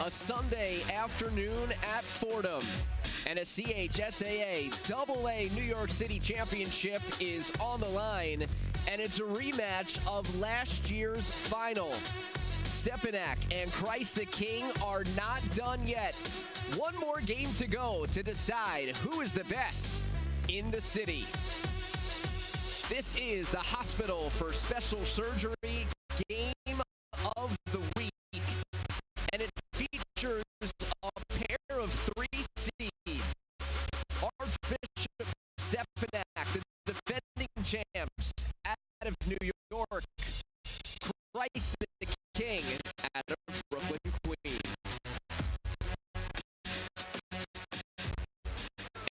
a Sunday afternoon at Fordham, and a CHSAA AA New York City Championship is on the line, and it's a rematch of last year's final. Stepinac and Christ the King are not done yet. One more game to go to decide who is the best in the city. This is the Hospital for Special Surgery Game of the Week, and it features a pair of three seeds. Archbishop Stepinac, the defending champs out of New York. Christ the King out of Brooklyn, Queens.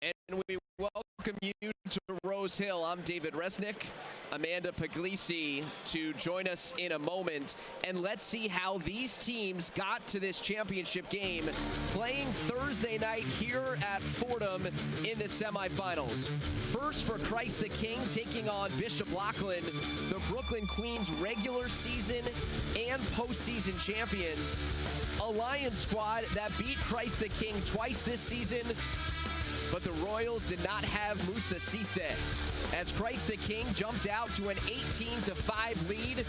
And we welcome you to Rose Hill. I'm David Resnick. Amanda Puglisi to join us in a moment, and let's see how these teams got to this championship game playing Thursday night here at Fordham in the semifinals. First for Christ the King taking on Bishop Loughlin, the Brooklyn Queens regular season and postseason champions. A Lions squad that beat Christ the King twice this season, but the Royals did not have Musa Cisse, as Christ the King jumped out to an 18-5 lead,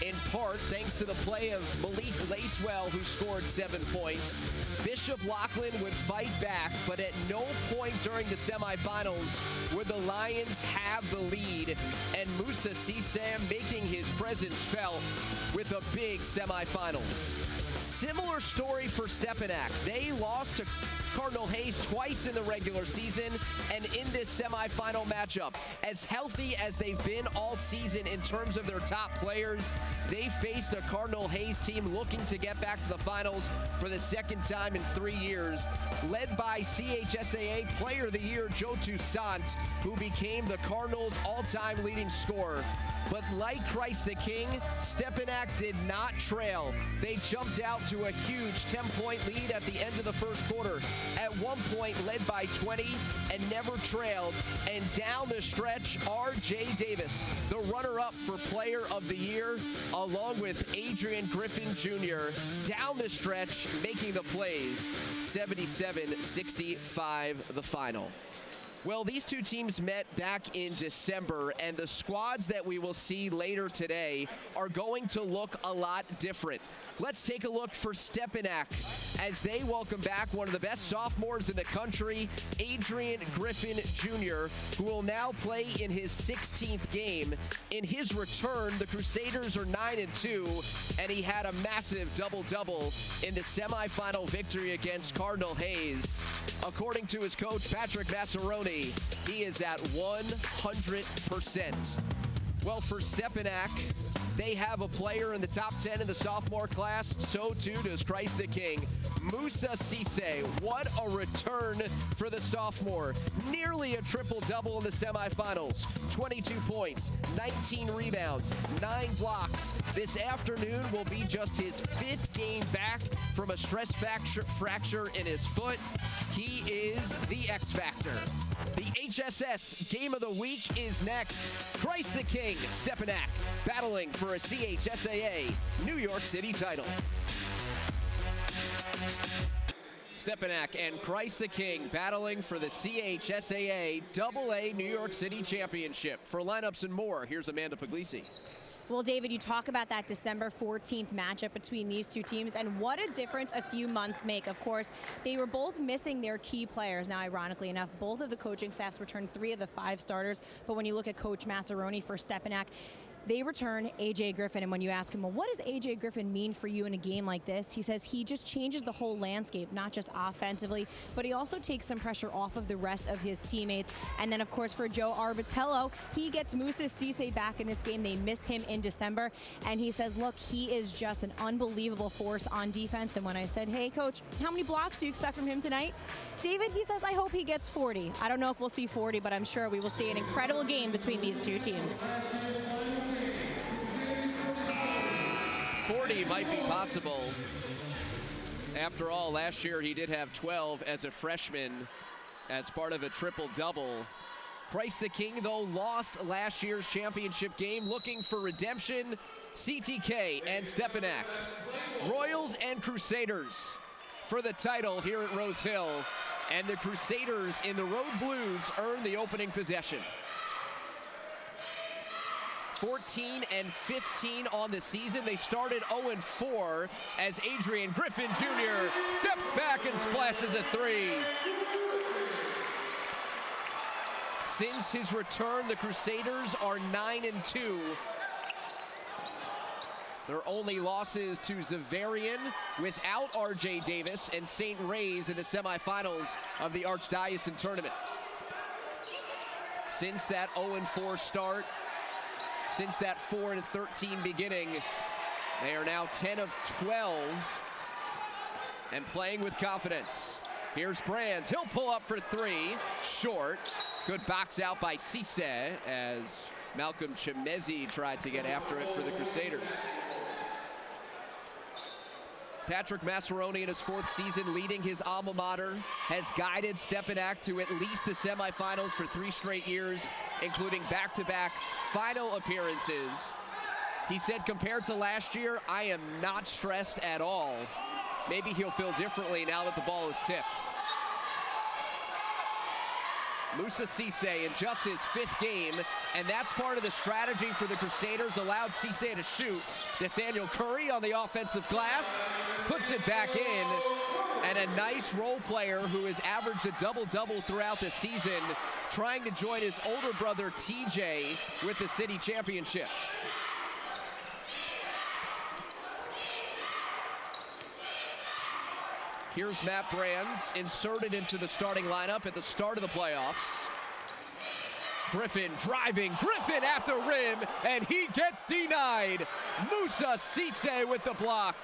in part thanks to the play of Malik Lacewell, who scored 7 points. Bishop Loughlin would fight back, but at no point during the semifinals would the Lions have the lead, and Musa Cisse making his presence felt with the big semifinals. Similar story for Stepinac. They lost to Cardinal Hayes twice in the regular season, and in this semifinal matchup, as healthy as they've been all season in terms of their top players, they faced a Cardinal Hayes team looking to get back to the finals for the second time in 3 years, led by CHSAA Player of the Year Joe Toussaint, who became the Cardinals' all-time leading scorer. But like Christ the King, Stepinac did not trail. They jumped out to a huge 10-point lead at the end of the first quarter. At one point, led by 20 and never trailed. And down the stretch, R.J. Davis, the runner-up for Player of the Year, along with Adrian Griffin Jr., down the stretch, making the plays. 77-65 the final. Well, these two teams met back in December, and the squads that we will see later today are going to look a lot different. Let's take a look for Stepinac as they welcome back one of the best sophomores in the country, Adrian Griffin Jr., who will now play in his 16th game. In his return, the Crusaders are 9-2, and he had a massive double-double in the semifinal victory against Cardinal Hayes. According to his coach, Patrick Massaroni, he is at 100%. Well, for Stepinac, they have a player in the top 10 in the sophomore class. So too does Christ the King. Musa Cisse, what a return for the sophomore. Nearly a triple-double in the semifinals. 22 points, 19 rebounds, 9 blocks. This afternoon will be just his 5th game back from a stress fracture in his foot. He is the X Factor. The HSS Game of the Week is next. Christ the King, Stepinac, battling for a CHSAA New York City title. Stepinac and Christ the King battling for the CHSAA AA New York City Championship. For lineups and more, here's Amanda Puglisi. Well, David, you talk about that December 14th matchup between these two teams, and what a difference a few months make. Of course, they were both missing their key players. Now, ironically enough, both of the coaching staffs returned 3 of the 5 starters, but when you look at Coach Massaroni for Stepinac, they return A.J. Griffin, and when you ask him, well, what does A.J. Griffin mean for you in a game like this? He says he just changes the whole landscape, not just offensively, but he also takes some pressure off of the rest of his teammates. And then, of course, for Joe Arbitello, he gets Musa Cisse back in this game. They missed him in December, and he says, look, he is just an unbelievable force on defense. And when I said, hey, Coach, how many blocks do you expect from him tonight? David, he says, I hope he gets 40. I don't know if we'll see 40, but I'm sure we will see an incredible game between these two teams. 40 might be possible. After all, last year he did have 12 as a freshman as part of a triple-double. Christ the King, though, lost last year's championship game, looking for redemption. CTK and Stepinac. Royals and Crusaders. for the title here at Rose Hill. And the Crusaders in the road blues earn the opening possession. 14-15 on the season. They started 0-4 as Adrian Griffin Jr. steps back and splashes a three. Since his return, the Crusaders are 9-2. Their only losses to Xaverian without R.J. Davis and St. Ray's in the semifinals of the Archdiocese tournament. Since that 0-4 start, since that 4-13 beginning, they are now 10 of 12 and playing with confidence. Here's Brand, he'll pull up for three, short. Good box out by Cisse as Malcolm Chimezi tried to get after it for the Crusaders. Patrick Massaroni in his fourth season leading his alma mater has guided Stepinac to at least the semifinals for 3 straight years, including back-to-back final appearances. He said, compared to last year, I am not stressed at all. Maybe he'll feel differently now that the ball is tipped. Moussa Cisse in just his 5th game, and that's part of the strategy for the Crusaders. Allowed Cisse to shoot. Nathaniel Curry on the offensive glass, puts it back in, and a nice role player who has averaged a double-double throughout the season, trying to join his older brother TJ with the city championship. Here's Matt Brand, inserted into the starting lineup at the start of the playoffs. Griffin driving, Griffin at the rim, and he gets denied. Moussa Cisse with the block.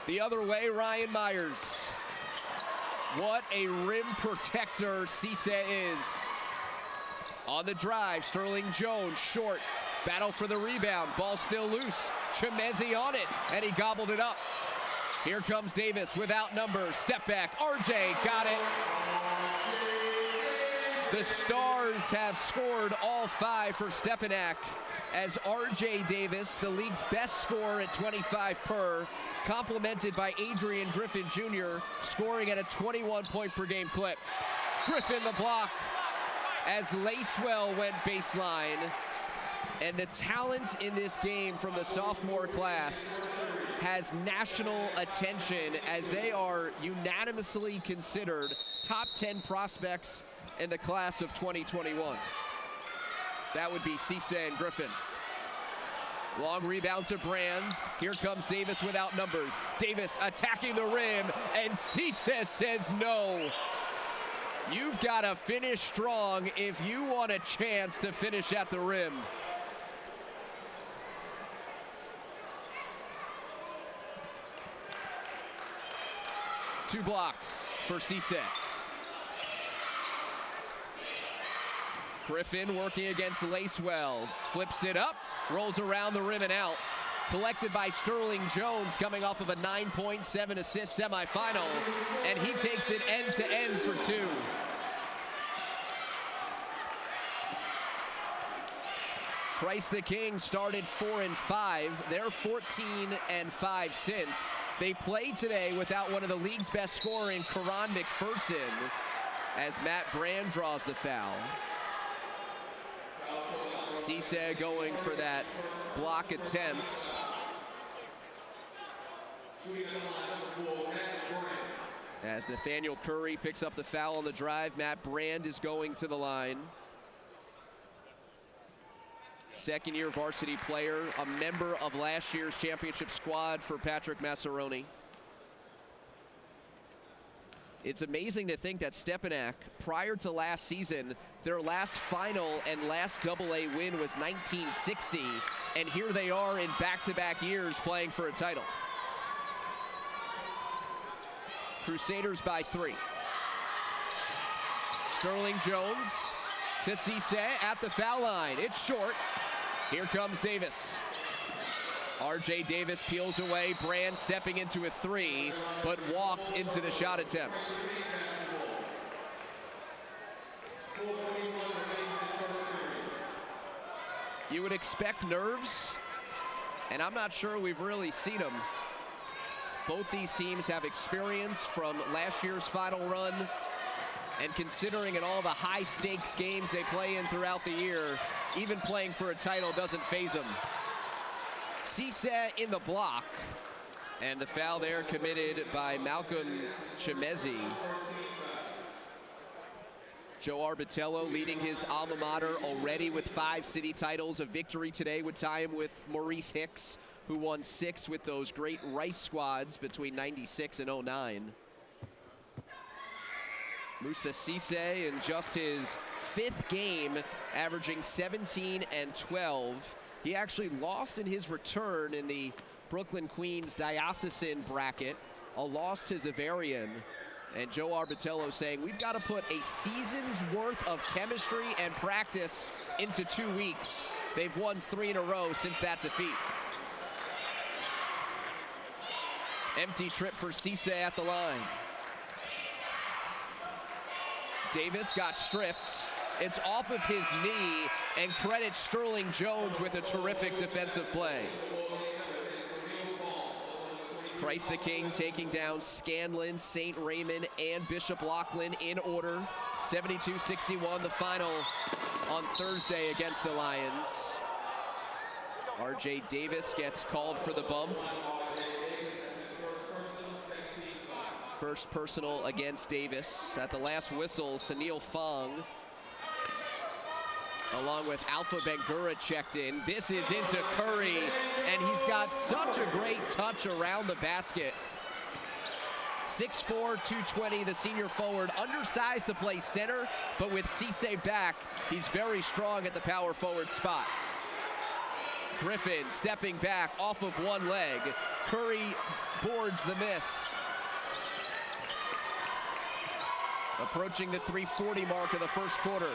The other way, Ryan Myers. What a rim protector Cisse is. On the drive, Sterling Jones, short. Battle for the rebound, ball still loose. Chimezi on it, and he gobbled it up. Here comes Davis without numbers. Step back. RJ got it. The Stars have scored all 5 for Stepinac as RJ Davis, the league's best scorer at 25 per, complemented by Adrian Griffin Jr., scoring at a 21-point per game clip. Griffin the block as Lacewell went baseline. And the talent in this game from the sophomore class has national attention as they are unanimously considered top 10 prospects in the class of 2021. That would be Cisse and Griffin. Long rebound to Brand. Here comes Davis without numbers. Davis attacking the rim, and Cisse says no. You've got to finish strong if you want a chance to finish at the rim. Two blocks for Cisse. Griffin working against Lacewell. Flips it up, rolls around the rim and out. Collected by Sterling Jones coming off of a 9.7 assist semifinal. And he takes it end to end for 2. Christ the King started 4-5. They're 14-5 since. They played today without one of the league's best scorer in Karan McPherson as Matt Brand draws the foul. Cisse going for that block attempt. As Nathaniel Curry picks up the foul on the drive, Matt Brand is going to the line. Second-year varsity player, a member of last year's championship squad for Patrick Massaroni. It's amazing to think that Stepinac, prior to last season, their last final and last AA win was 1960, and here they are in back-to-back years playing for a title. Crusaders by 3. Sterling Jones to Cisse at the foul line. It's short. Here comes Davis. R.J. Davis peels away. Brand stepping into a 3, but walked into the shot attempt. You would expect nerves, and I'm not sure we've really seen them Both these teams have experience from last year's final run, and considering in all the high-stakes games they play in throughout the year, even playing for a title doesn't faze them. Cisse in the block, and the foul there committed by Malcolm Chimezi. Joe Arbitello leading his alma mater already with 5 city titles. A victory today would tie him with Maurice Hicks, who won 6 with those great Rice squads between 96 and 09. Moussa Cisse in just his 5th game, averaging 17 and 12. He actually lost in his return in the Brooklyn Queens diocesan bracket, a loss to Zavarian. And Joe Arbitello saying, we've got to put a season's worth of chemistry and practice into 2 weeks. They've won 3 in a row since that defeat. Empty trip for Cisse at the line. Davis got stripped. It's off of his knee, and credit Sterling Jones with a terrific defensive play. Christ the King taking down Scanlon, St. Raymond, and Bishop Loughlin in order. 72-61 the final on Thursday against the Lions. RJ Davis gets called for the bump. First personal against Davis. At the last whistle, Sunil Fong, along with Alpha Bangura, checked in. This is into Curry, and he's got such a great touch around the basket. 6'4", 220, the senior forward, undersized to play center, but with Cisse back, he's very strong at the power forward spot. Griffin stepping back off of one leg. Curry boards the miss. Approaching the 3:40 mark of the first quarter.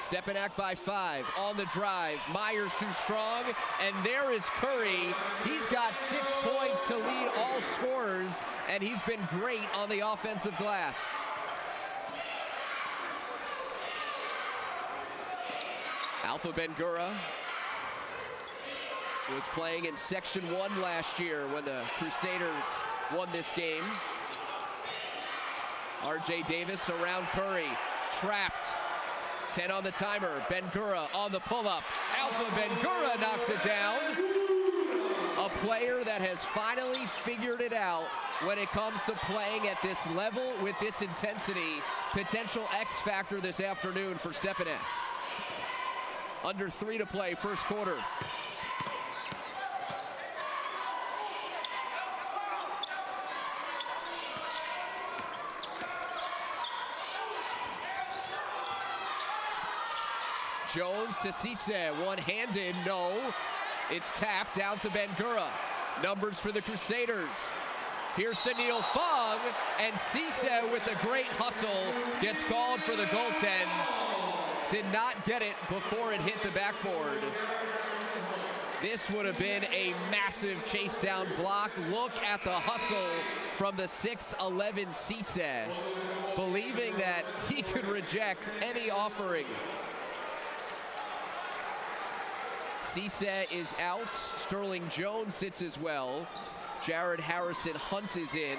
Stepinac by 5 on the drive. Myers too strong, and there is Curry. He's got 6 points to lead all scorers, and he's been great on the offensive glass. Alpha Bangura was playing in Section 1 last year when the Crusaders won this game. RJ Davis around Curry, trapped. 10 on the timer. Bangura on the pull-up. Alpha Bangura knocks it down. A player that has finally figured it out when it comes to playing at this level with this intensity. Potential X factor this afternoon for Stepinac. Under 3 to play, first quarter. Jones to Cisse, one-handed, no. It's tapped down to Bangura. Numbers for the Crusaders. Here's Sunil Fong, and Cisse with a great hustle gets called for the goaltend. Did not get it before it hit the backboard. This would have been a massive chase down block. Look at the hustle from the 6'11" Cisse, believing that he could reject any offering. Cisse is out. Sterling Jones sits as well. Jared Harrison Hunt is in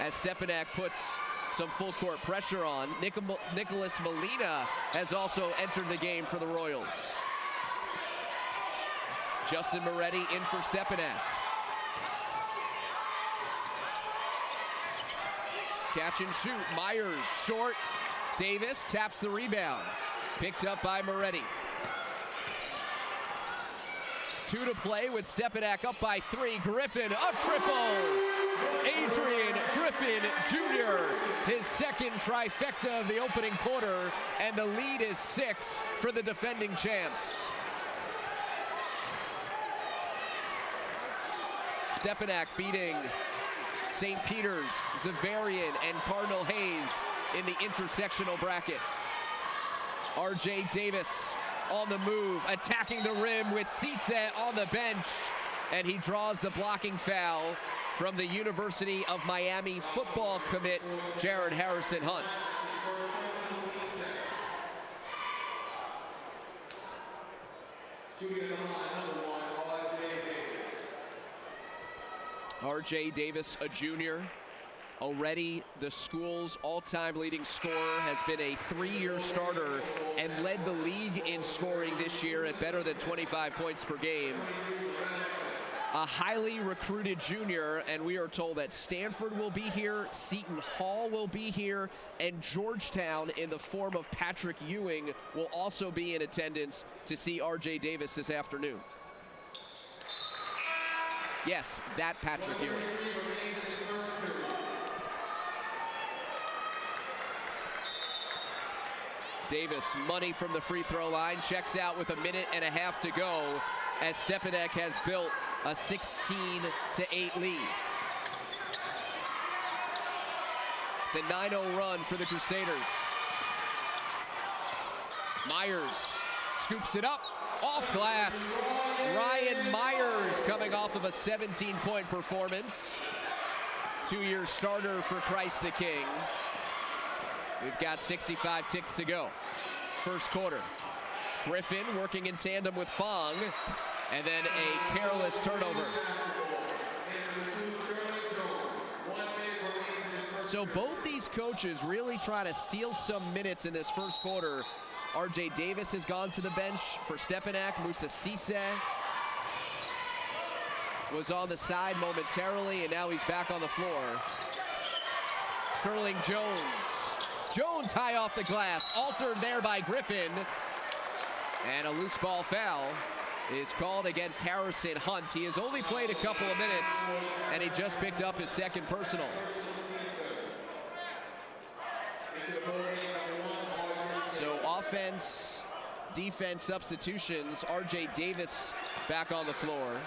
as Stepinac puts some full court pressure on. Nicholas Molina has also entered the game for the Royals. Justin Moretti in for Stepinac. Catch and shoot. Myers short. Davis taps the rebound. Picked up by Moretti. 2 to play with Stepinac up by 3. Griffin, a triple! Adrian Griffin Jr., his second trifecta of the opening quarter, and the lead is 6 for the defending champs. Stepinac beating St. Peter's, Zavarian, and Cardinal Hayes in the intersectional bracket. RJ Davis on the move, attacking the rim with Cisse on the bench, and he draws the blocking foul from the University of Miami football commit, Jared Harrison Hunt. R.J. Davis, a junior, already the school's all-time leading scorer, has been a 3-year starter and led the league in scoring this year at better than 25 points per game. A highly recruited junior, and we are told that Stanford will be here, Seton Hall will be here, and Georgetown, in the form of Patrick Ewing, will also be in attendance to see R.J. Davis this afternoon. Yes, that Patrick Ewing. Davis, money from the free throw line, checks out with 1.5 minutes to go as Stepinac has built a 16-8 lead. It's a 9-0 run for the Crusaders. Myers scoops it up, off glass. Ryan Myers coming off of a 17-point performance. 2-year starter for Christ the King. We've got 65 ticks to go. First quarter. Griffin working in tandem with Fong, and then a careless turnover. So both these coaches really try to steal some minutes in this first quarter. R.J. Davis has gone to the bench for Stepinac. Musa Cisse was on the side momentarily, and now he's back on the floor. Sterling Jones. Jones high off the glass, altered there by Griffin. And a loose ball foul is called against Harrison Hunt. He has only played a couple of minutes, and he just picked up his second personal. So offense, defense substitutions. R.J. Davis back on the floor.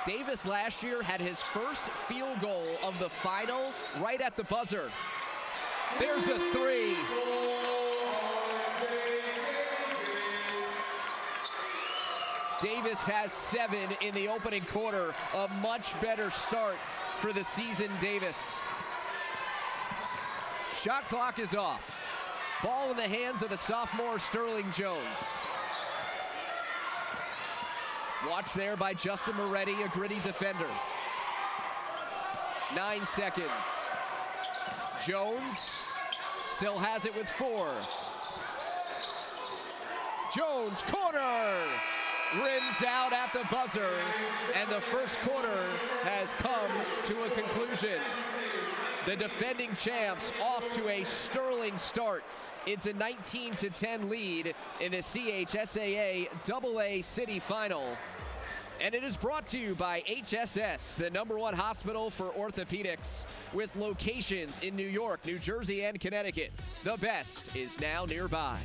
Davis last year had his first field goal of the final right at the buzzer. There's a 3. Davis has 7 in the opening quarter. A much better start for the season, Davis. Shot clock is off. Ball in the hands of the sophomore Sterling Jones. Watch there by Justin Moretti, a gritty defender. 9 seconds. Jones still has it with 4. Jones, corner! Rims out at the buzzer, and the first quarter has come to a conclusion. The defending champs off to a sterling start. It's a 19-10 lead in the CHSAA AA City Final. And it is brought to you by HSS, the #1 hospital for orthopedics, with locations in New York, New Jersey, and Connecticut. The best is now nearby.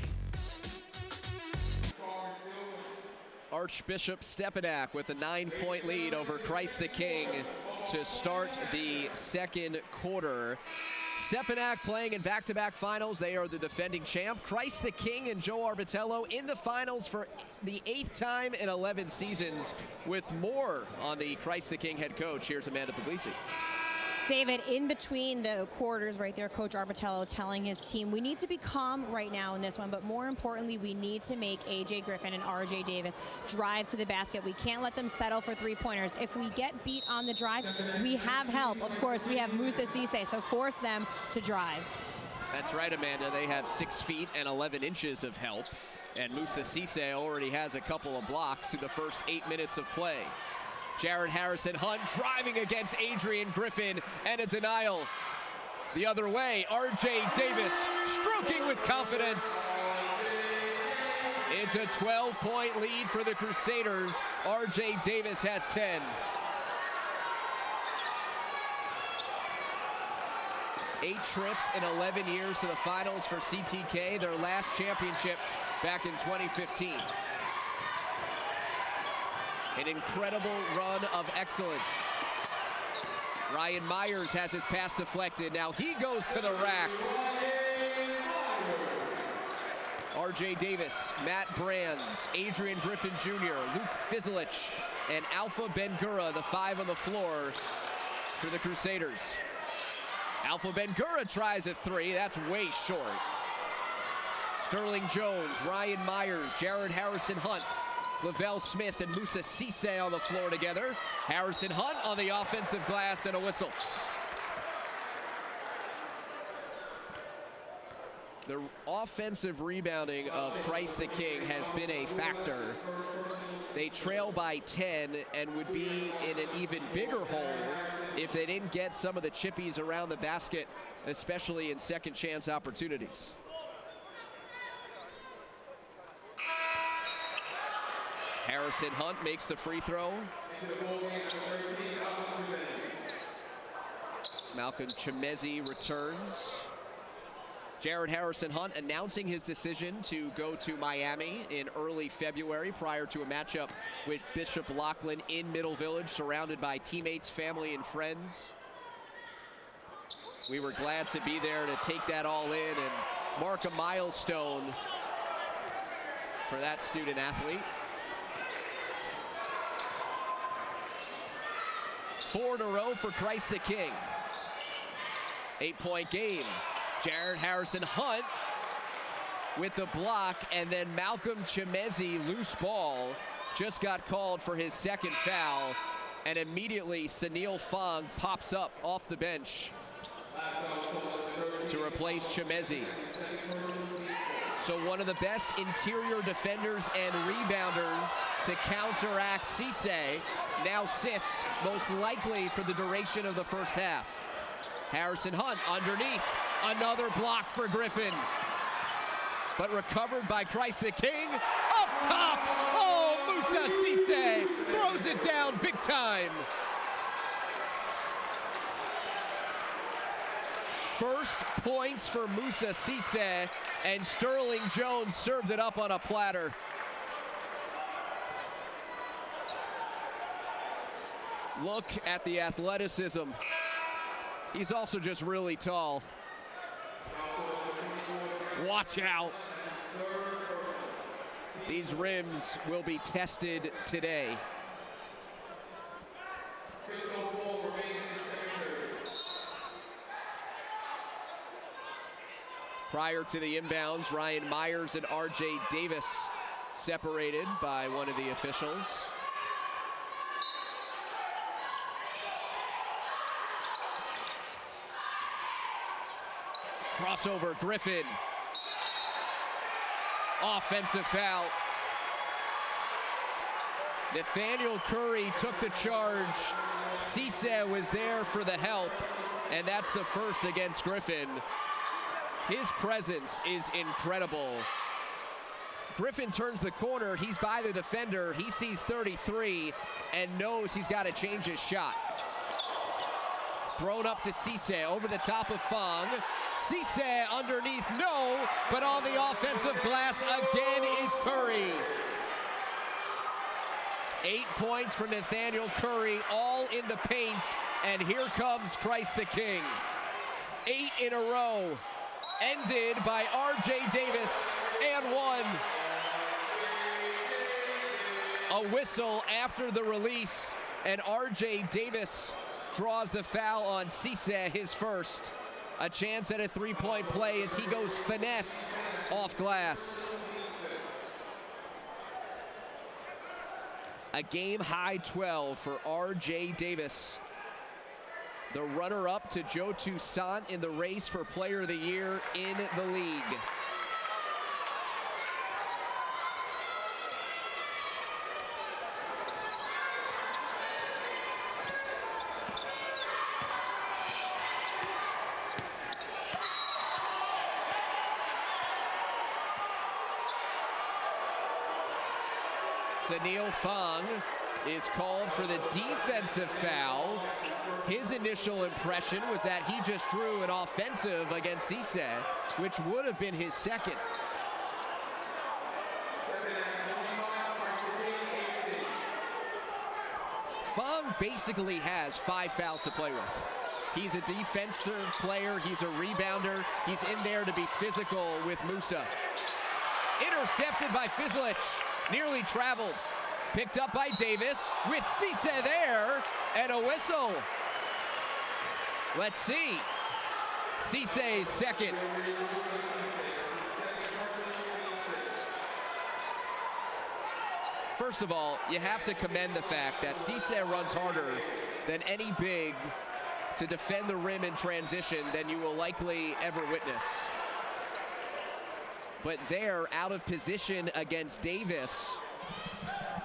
Archbishop Stepinac with a 9-point lead over Christ the King to start the second quarter. Stepinac playing in back-to-back finals. They are the defending champ. Christ the King and Joe Arbitello in the finals for the 8th time in 11 seasons. With more on the Christ the King head coach, here's Amanda Puglisi. David, in between the quarters right there, Coach Arbitello telling his team, we need to be calm right now in this one, but more importantly, we need to make A.J. Griffin and R.J. Davis drive to the basket. We can't let them settle for three-pointers. If we get beat on the drive, we have help. Of course, we have Musa Cisse, so force them to drive. That's right, Amanda. They have 6 feet and 11 inches of help, and Musa Cisse already has a couple of blocks through the first 8 minutes of play. Jared Harrison Hunt driving against Adrian Griffin, and a denial the other way. R.J. Davis stroking with confidence. It's a 12-point lead for the Crusaders. R.J. Davis has 10. 8 trips in 11 years to the finals for CTK, their last championship back in 2015. An incredible run of excellence. Ryan Myers has his pass deflected. Now he goes to the rack. R.J. Davis, Matt Brands, Adrian Griffin Jr., Luke Fizelich, and Alpha Ben-Gura, the 5 on the floor for the Crusaders. Alpha Ben-Gura tries a 3. That's way short. Sterling Jones, Ryan Myers, Jared Harrison Hunt, Lavelle Smith and Musa Cisse on the floor together. Harrison Hunt on the offensive glass and a whistle. The offensive rebounding of Christ the King has been a factor. They trail by 10 and would be in an even bigger hole if they didn't get some of the chippies around the basket, especially in second chance opportunities. Harrison Hunt makes the free throw. Malcolm Chimezi returns. Jared Harrison Hunt announcing his decision to go to Miami in early February prior to a matchup with Bishop Lachlan in Middle Village, surrounded by teammates, family, and friends. We were glad to be there to take that all in and mark a milestone for that student athlete. 4 in a row for Christ the King. 8-point game. Jared Harrison Hunt with the block, and then Malcolm Chimezi, loose ball, just got called for his second foul, and immediately Sunil Fong pops up off the bench to replace Chimezi. So one of the best interior defenders and rebounders to counteract Cisse now sits most likely for the duration of the first half. Harrison Hunt underneath. Another block for Griffin. But recovered by Christ the King. Up top! Oh, Musa Cisse throws it down big time. First points for Musa Cisse, and Sterling Jones served it up on a platter. Look at the athleticism. He's also just really tall. Watch out. These rims will be tested today. Prior to the inbounds, Ryan Myers and R.J. Davis separated by one of the officials. Crossover, Griffin. Offensive foul. Nathaniel Curry took the charge. Cisse was there for the help, and that's the first against Griffin. His presence is incredible. Griffin turns the corner. He's by the defender. He sees 33 and knows he's got to change his shot. Thrown up to Cisse over the top of Fong. Cisse underneath, no, but on the offensive glass again is Curry. 8 points for Nathaniel Curry, all in the paint, and here comes Christ the King. 8 in a row, ended by R.J. Davis, and one. A whistle after the release, and R.J. Davis draws the foul on Cisse, his first. A chance at a three-point play as he goes finesse off glass. A game-high 12 for R.J. Davis. The runner-up to Joe Toussaint in the race for Player of the Year in the league. Sunil Fong is called for the defensive foul. His initial impression was that he just drew an offensive against Cisse, which would have been his second. Fong basically has 5 fouls to play with. He's a defensive player, he's a rebounder, he's in there to be physical with Musa. Intercepted by Fizlich. Nearly traveled. Picked up by Davis with Cisse there, and a whistle. Let's see. Cisse's second. First of all, you have to commend the fact that Cisse runs harder than any big to defend the rim in transition than you will likely ever witness. But there, out of position against Davis,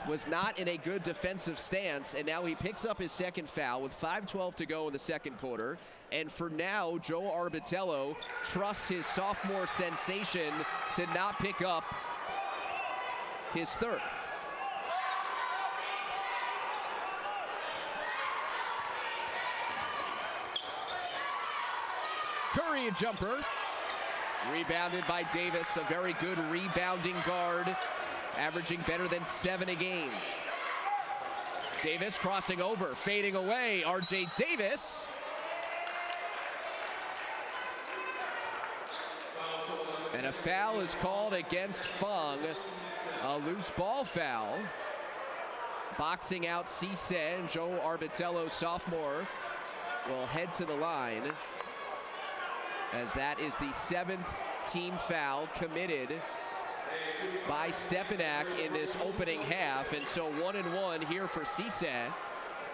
was not in a good defensive stance, and now he picks up his second foul with 5:12 to go in the second quarter. And for now, Joe Arbitello trusts his sophomore sensation to not pick up his third. Curry, a jumper. Rebounded by Davis, a very good rebounding guard, averaging better than 7 a game. Davis crossing over, fading away. RJ Davis. And a foul is called against Fung. A loose ball foul. Boxing out Cisse, and Joe Arbitello, sophomore, will head to the line, as that is the 7th team foul committed by Stepinac in this opening half. And so 1-1 here for Cisse,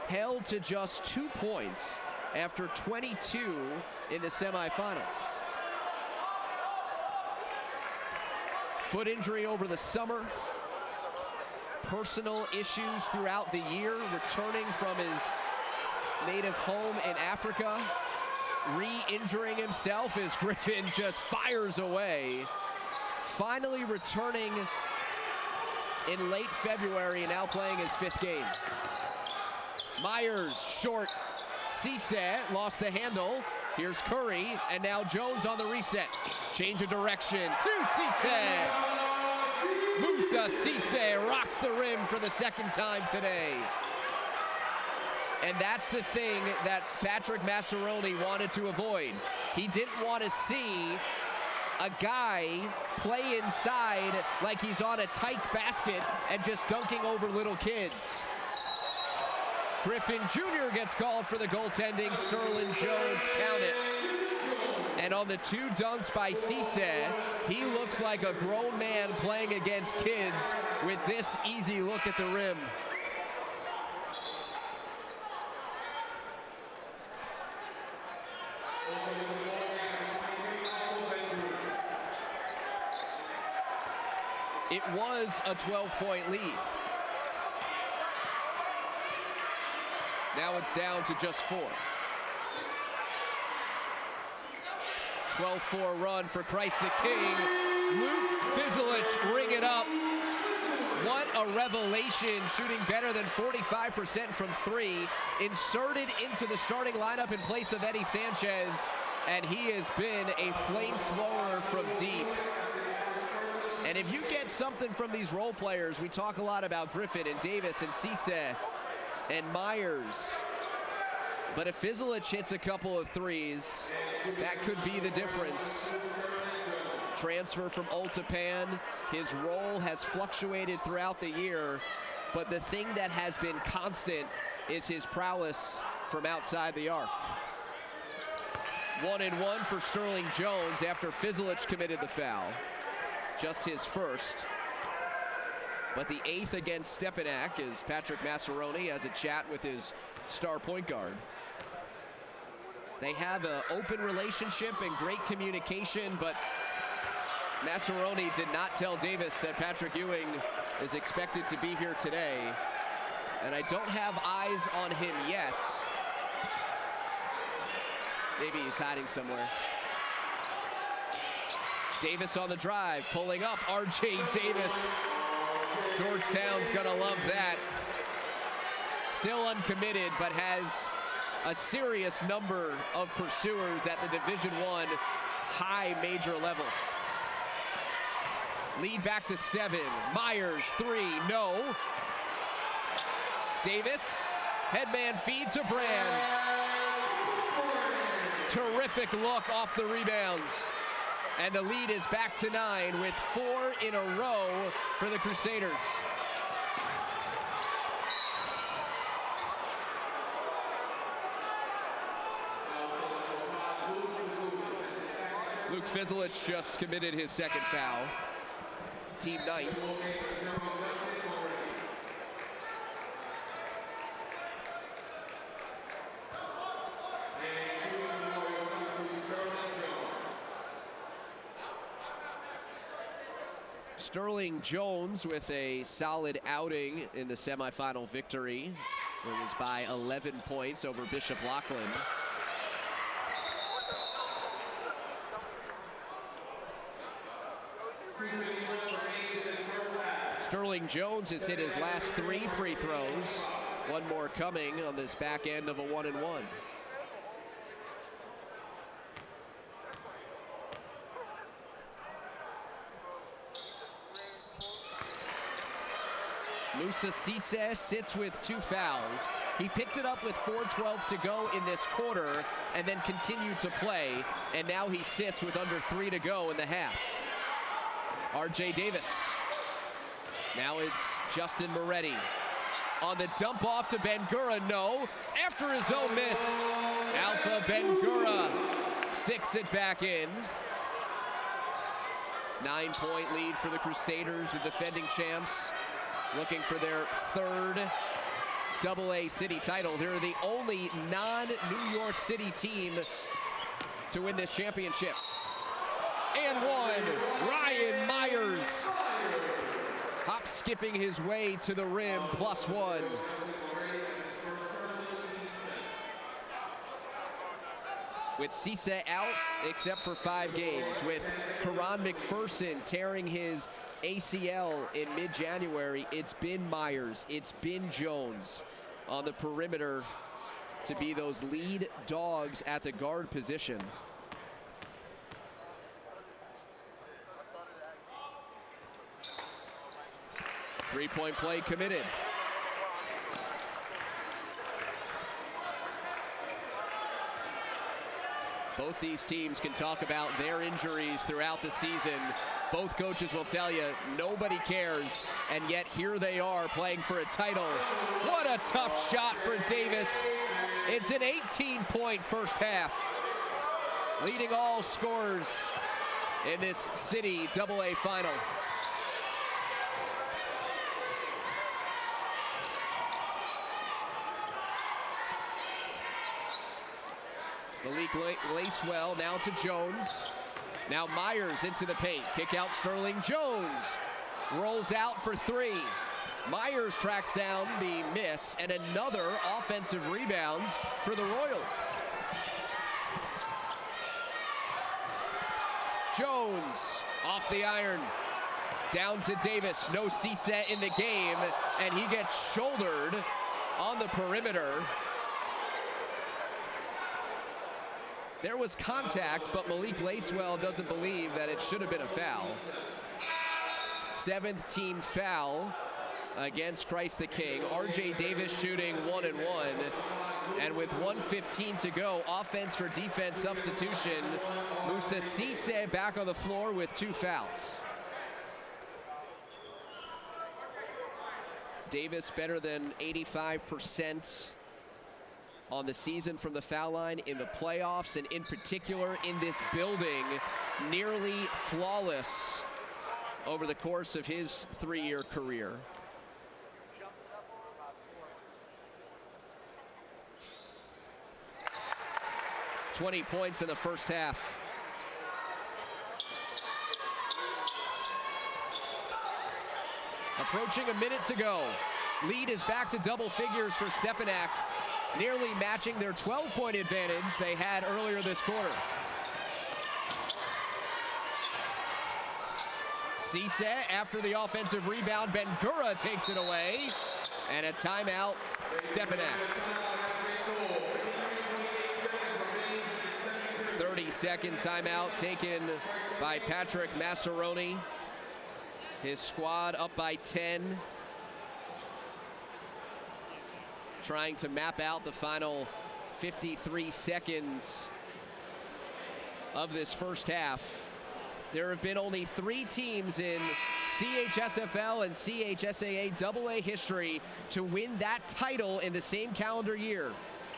held to just 2 points after 22 in the semifinals. Foot injury over the summer, personal issues throughout the year, returning from his native home in Africa, re-injuring himself as Griffin just fires away. Finally returning in late February, now playing his 5th game. Myers, short. Cisse lost the handle. Here's Curry, and now Jones on the reset. Change of direction to Cisse. Musa Cisse rocks the rim for the 2nd time today. And that's the thing that Patrick Massaroni wanted to avoid. He didn't want to see a guy play inside like he's on a tight basket and just dunking over little kids. Griffin Jr. gets called for the goaltending. Sterling Jones count it. And on the 2 dunks by Cisse, he looks like a grown man playing against kids with this easy look at the rim. It was a 12-point lead. Now it's down to just 4. 12-4 run for Christ the King. Luke Fizelich ring it up. What a revelation, shooting better than 45% from 3. Inserted into the starting lineup in place of Eddie Sanchez, and he has been a flamethrower from deep. And if you get something from these role players, we talk a lot about Griffin and Davis and Cisse and Myers. But if Fizelich hits a couple of threes, that could be the difference. Transfer from Ultapan, his role has fluctuated throughout the year, but the thing that has been constant is his prowess from outside the arc. 1-1 for Sterling Jones after Fizelich committed the foul. Just his first. But the 8th against Stepinac, as Patrick Massaroni has a chat with his star point guard. They have an open relationship and great communication, but Massaroni did not tell Davis that Patrick Ewing is expected to be here today. And I don't have eyes on him yet. Maybe he's hiding somewhere. Davis on the drive, pulling up. RJ Davis. Georgetown's gonna love that. Still uncommitted, but has a serious number of pursuers at the Division I high major level. Lead back to 7. Myers, 3, no. Davis, headman feed to Brands. Terrific look off the rebounds. And the lead is back to 9 with 4 in a row for the Crusaders. Luke Fizelich just committed his 2nd foul. Team 9. Sterling Jones with a solid outing in the semifinal victory. It was by 11 points over Bishop Loughlin. Sterling Jones has hit his last 3 free throws. One more coming on this back end of a 1-and-1. Musa Cisse sits with 2 fouls. He picked it up with 4:12 to go in this quarter and then continued to play, and now he sits with under 3 to go in the half. R.J. Davis. Now it's Justin Moretti. On the dump off to Bangura, no. After his own miss, Alpha Bangura sticks it back in. 9-point lead for the Crusaders, the defending champs, looking for their 3rd AA city title. They're the only non-New York City team to win this championship. And one, Ryan Myers. Hop skipping his way to the rim, +1. With Cisse out, except for 5 games, with Karan McPherson tearing his ACL in mid-January, it's been Myers, it's been Jones on the perimeter to be those lead dogs at the guard position. Three-point play committed. Both these teams can talk about their injuries throughout the season. Both coaches will tell you nobody cares, and yet here they are playing for a title. What a tough shot for Davis. It's an 18-point first half, leading all scorers in this City AA final. Malik Lacewell now to Jones. Now Myers into the paint. Kick out Sterling Jones. Rolls out for 3. Myers tracks down the miss and another offensive rebound for the Royals. Jones off the iron. Down to Davis. No Cisse in the game, and he gets shouldered on the perimeter. There was contact, but Malik Lacewell doesn't believe that it should have been a foul. 7th team foul against Christ the King. R.J. Davis shooting 1-and-1. And with 1:15 to go, offense for defense substitution. Musa Cisse back on the floor with 2 fouls. Davis better than 85% on the season from the foul line in the playoffs, and in particular in this building, nearly flawless over the course of his 3-year career. $20 points in the first half. Approaching a minute to go. Lead is back to double figures for Stepinac, nearly matching their 12-point advantage they had earlier this quarter. Cisse after the offensive rebound. Bangura takes it away, and a timeout, Stepinac. 30-second timeout taken by Patrick Massaroni. His squad up by 10. Trying to map out the final 53 seconds of this first half. There have been only 3 teams in CHSFL and CHSAA AA history to win that title in the same calendar year.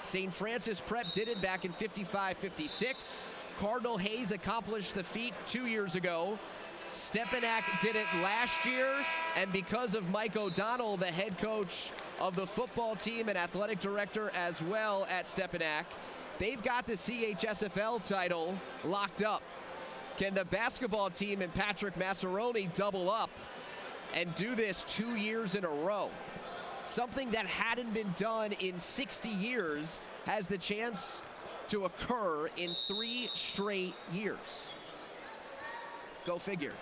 St. Francis Prep did it back in 55-56. Cardinal Hayes accomplished the feat 2 years ago. Stepinac did it last year, and because of Mike O'Donnell, the head coach of the football team and athletic director as well at Stepinac, they've got the CHSFL title locked up. Can the basketball team and Patrick Massaroni double up and do this 2 years in a row? Something that hadn't been done in 60 years has the chance to occur in 3 straight years. Go figure.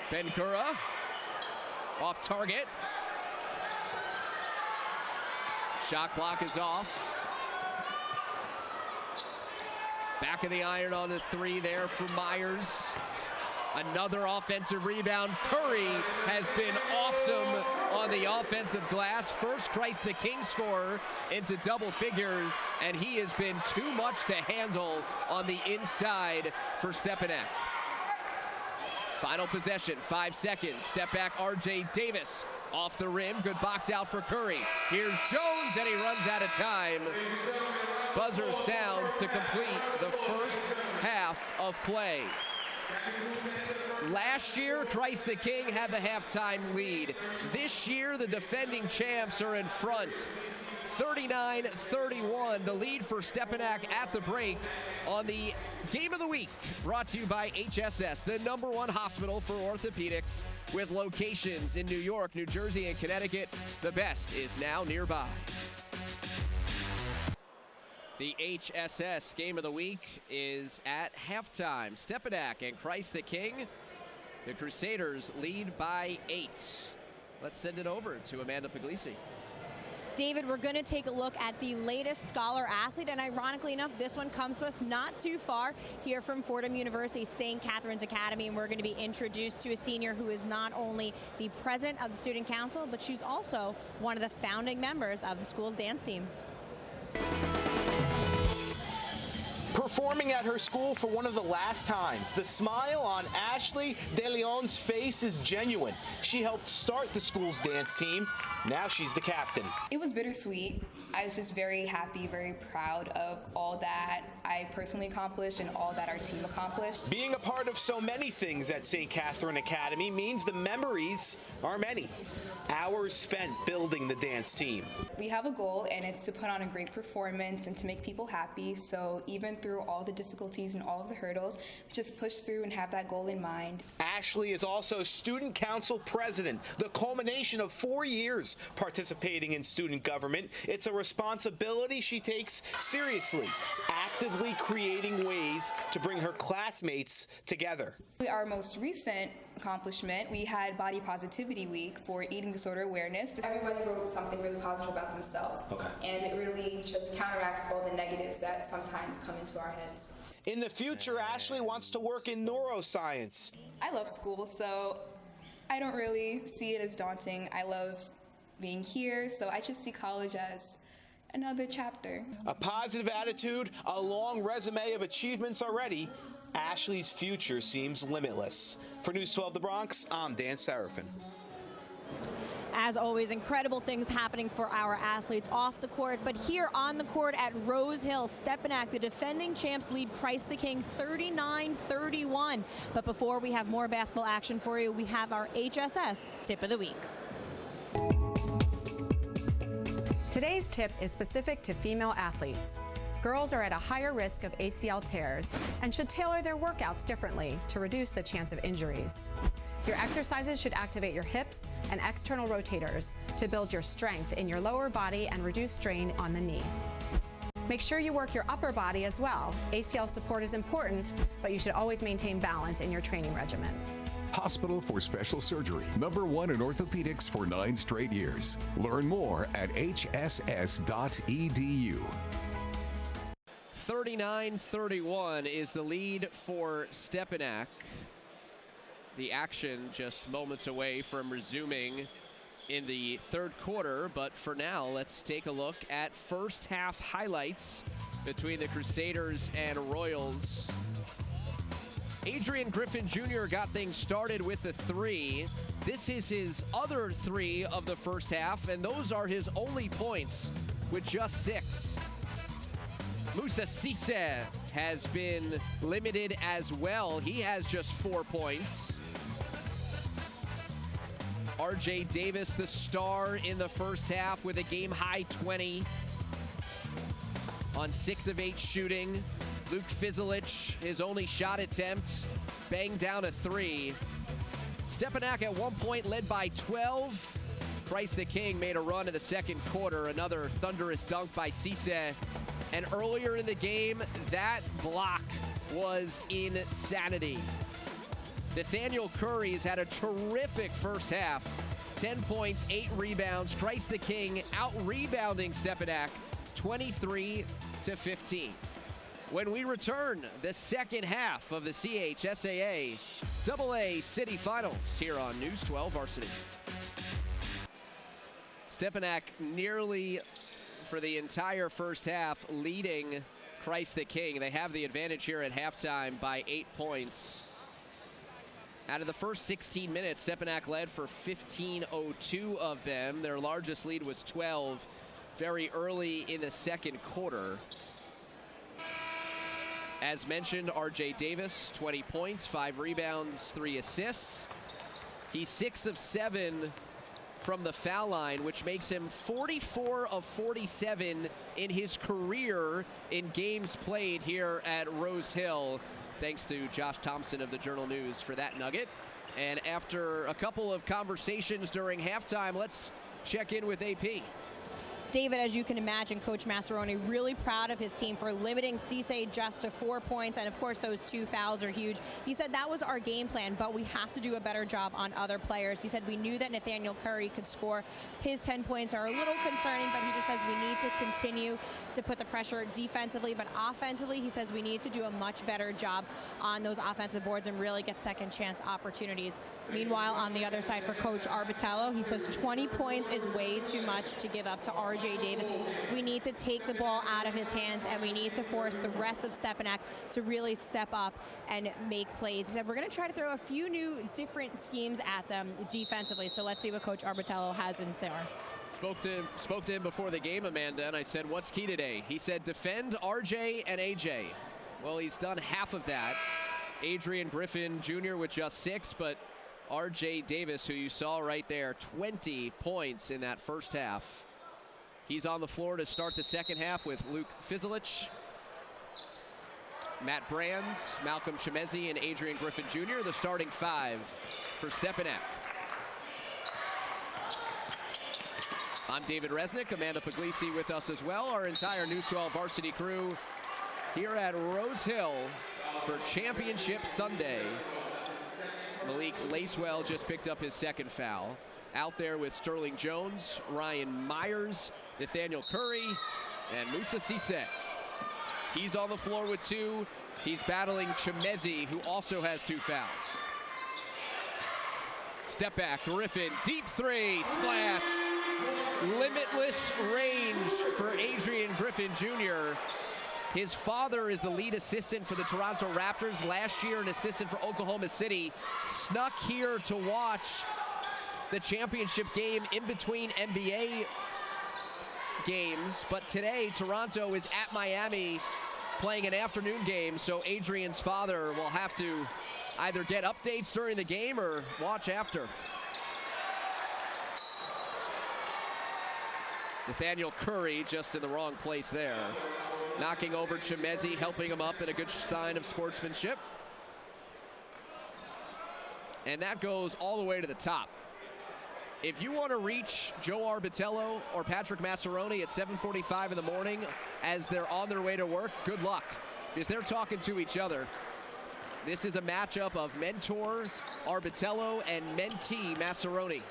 Bencura off target. Shot clock is off. Back of the iron on the 3 there for Myers. Another offensive rebound. Curry has been awesome on the offensive glass. First Christ the King scorer into double figures, and he has been too much to handle on the inside for Stepinac. Final possession, 5 seconds. Step back, R.J. Davis off the rim. Good box out for Curry. Here's Jones, and he runs out of time. Buzzer sounds to complete the first half of play. Last year, Christ the King had the halftime lead. This year, the defending champs are in front. 39-31, the lead for Stepinac at the break on the Game of the Week, brought to you by HSS, the #1 hospital for orthopedics, with locations in New York, New Jersey, and Connecticut. The best is now nearby. The HSS Game of the Week is at halftime. Stepinac and Christ the King. The Crusaders lead by 8. Let's send it over to Amanda Puglisi. David, we're going to take a look at the latest Scholar Athlete, and ironically enough, this one comes to us not too far here from Fordham University St. Catherine's Academy, and we're going to be introduced to a senior who is not only the president of the Student Council, but she's also one of the founding members of the school's dance team. Performing at her school for one of the last times, the smile on Ashley De Leon's face is genuine. She helped start the school's dance team. Now she's the captain. It was bittersweet. I was just very happy, very proud of all that I personally accomplished and all that our team accomplished. Being a part of so many things at St. Catherine Academy means the memories are many. Hours spent building the dance team. We have a goal, and it's to put on a great performance and to make people happy. So even through all the difficulties and all of the hurdles, just push through and have that goal in mind. Ashley is also Student Council President, the culmination of 4 years participating in student government. It's a responsibility she takes seriously, actively creating ways to bring her classmates together. Our most recent accomplishment, we had Body Positivity Week for eating disorder awareness. Everybody wrote something really positive about themselves, and it really just counteracts all the negatives that sometimes come into our heads. In the future, Ashley wants to work in neuroscience. I love school, so I don't really see it as daunting. I love being here, so I just see college as another chapter. A positive attitude, a long resume of achievements already. Ashley's future seems limitless. For News 12 The Bronx, I'm Dan Serafin. As always, incredible things happening for our athletes off the court, but here on the court at Rose Hill, Stepinac, the defending champs, lead Christ the King 39-31. But before we have more basketball action for you, we have our HSS Tip of the Week. Today's tip is specific to female athletes. Girls are at a higher risk of ACL tears and should tailor their workouts differently to reduce the chance of injuries. Your exercises should activate your hips and external rotators to build your strength in your lower body and reduce strain on the knee. Make sure you work your upper body as well. ACL support is important, but you should always maintain balance in your training regimen. Hospital for Special Surgery, #1 in orthopedics for 9 straight years. Learn more at hss.edu. 39-31 is the lead for Stepinac. The action just moments away from resuming in the third quarter, but for now, let's take a look at first half highlights between the Crusaders and Royals. Adrian Griffin Jr. got things started with a 3. This is his other 3 of the first half, and those are his only points with just 6. Musa Cisse has been limited as well. He has just 4 points. RJ Davis, the star in the first half with a game-high 20 on 6 of 8 shooting. Luke Fizilic, his only shot attempt, banged down a 3. Stepinac at one point led by 12. Christ the King made a run in the second quarter. Another thunderous dunk by Cisse. And earlier in the game, that block was insanity. Nathaniel Curry has had a terrific first half. 10 points, 8 rebounds. Christ the King out-rebounding Stepinac 23-15. When we return, the second half of the CHSAA AA City Finals here on News 12 Varsity. Stepinac nearly for the entire first half leading Christ the King. They have the advantage here at halftime by 8 points. Out of the first 16 minutes, Stepinac led for 15:02 of them. Their largest lead was 12 very early in the second quarter. As mentioned, RJ Davis, 20 points, 5 rebounds, 3 assists. He's 6 of 7 from the foul line, which makes him 44 of 47 in his career in games played here at Rose Hill. Thanks to Josh Thompson of the Journal News for that nugget. And after a couple of conversations during halftime, let's check in with AP. David, as you can imagine, Coach Massaroni really proud of his team for limiting Cisse just to 4 points, and of course those 2 fouls are huge. He said that was our game plan, but we have to do a better job on other players. He said we knew that Nathaniel Curry could score. His 10 points are a little concerning, but he just says we need to continue to put the pressure defensively, but offensively, he says we need to do a much better job on those offensive boards and really get second chance opportunities. Meanwhile, on the other side for Coach Arbitello, he says 20 points is way too much to give up to RJ Davis. We need to take the ball out of his hands, and we need to force the rest of Stepinac to really step up and make plays. He said we're going to try to throw a few new different schemes at them defensively, so let's see what Coach Arbitello has in store. Spoke to him before the game, Amanda, and I said, what's key today? He said, defend RJ and AJ. Well, he's done half of that. Adrian Griffin Jr. with just 6, but RJ Davis, who you saw right there, 20 points in that first half. He's on the floor to start the second half with Luke Fizilic, Matt Brands, Malcolm Chemezi, and Adrian Griffin Jr., the starting 5 for Stepinac. I'm David Resnick, Amanda Puglisi with us as well, our entire News 12 Varsity crew here at Rose Hill for Championship Sunday. Malik Lacewell just picked up his second foul. Out there with Sterling Jones, Ryan Myers, Nathaniel Curry, and Musa Cisse. He's on the floor with 2. He's battling Chemezi, who also has 2 fouls. Step back, Griffin, deep 3, splash. Limitless range for Adrian Griffin Jr. His father is the lead assistant for the Toronto Raptors. Last year, an assistant for Oklahoma City. Snuck here to watch the championship game in between NBA games. But today, Toronto is at Miami playing an afternoon game, so Adrian's father will have to either get updates during the game or watch after. Nathaniel Curry just in the wrong place there. Knocking over Chemezi, helping him up in a good sign of sportsmanship. And that goes all the way to the top. If you want to reach Joe Arbitello or Patrick Massaroni at 7:45 in the morning as they're on their way to work, good luck, because they're talking to each other. This is a matchup of mentor Arbitello and mentee Massaroni.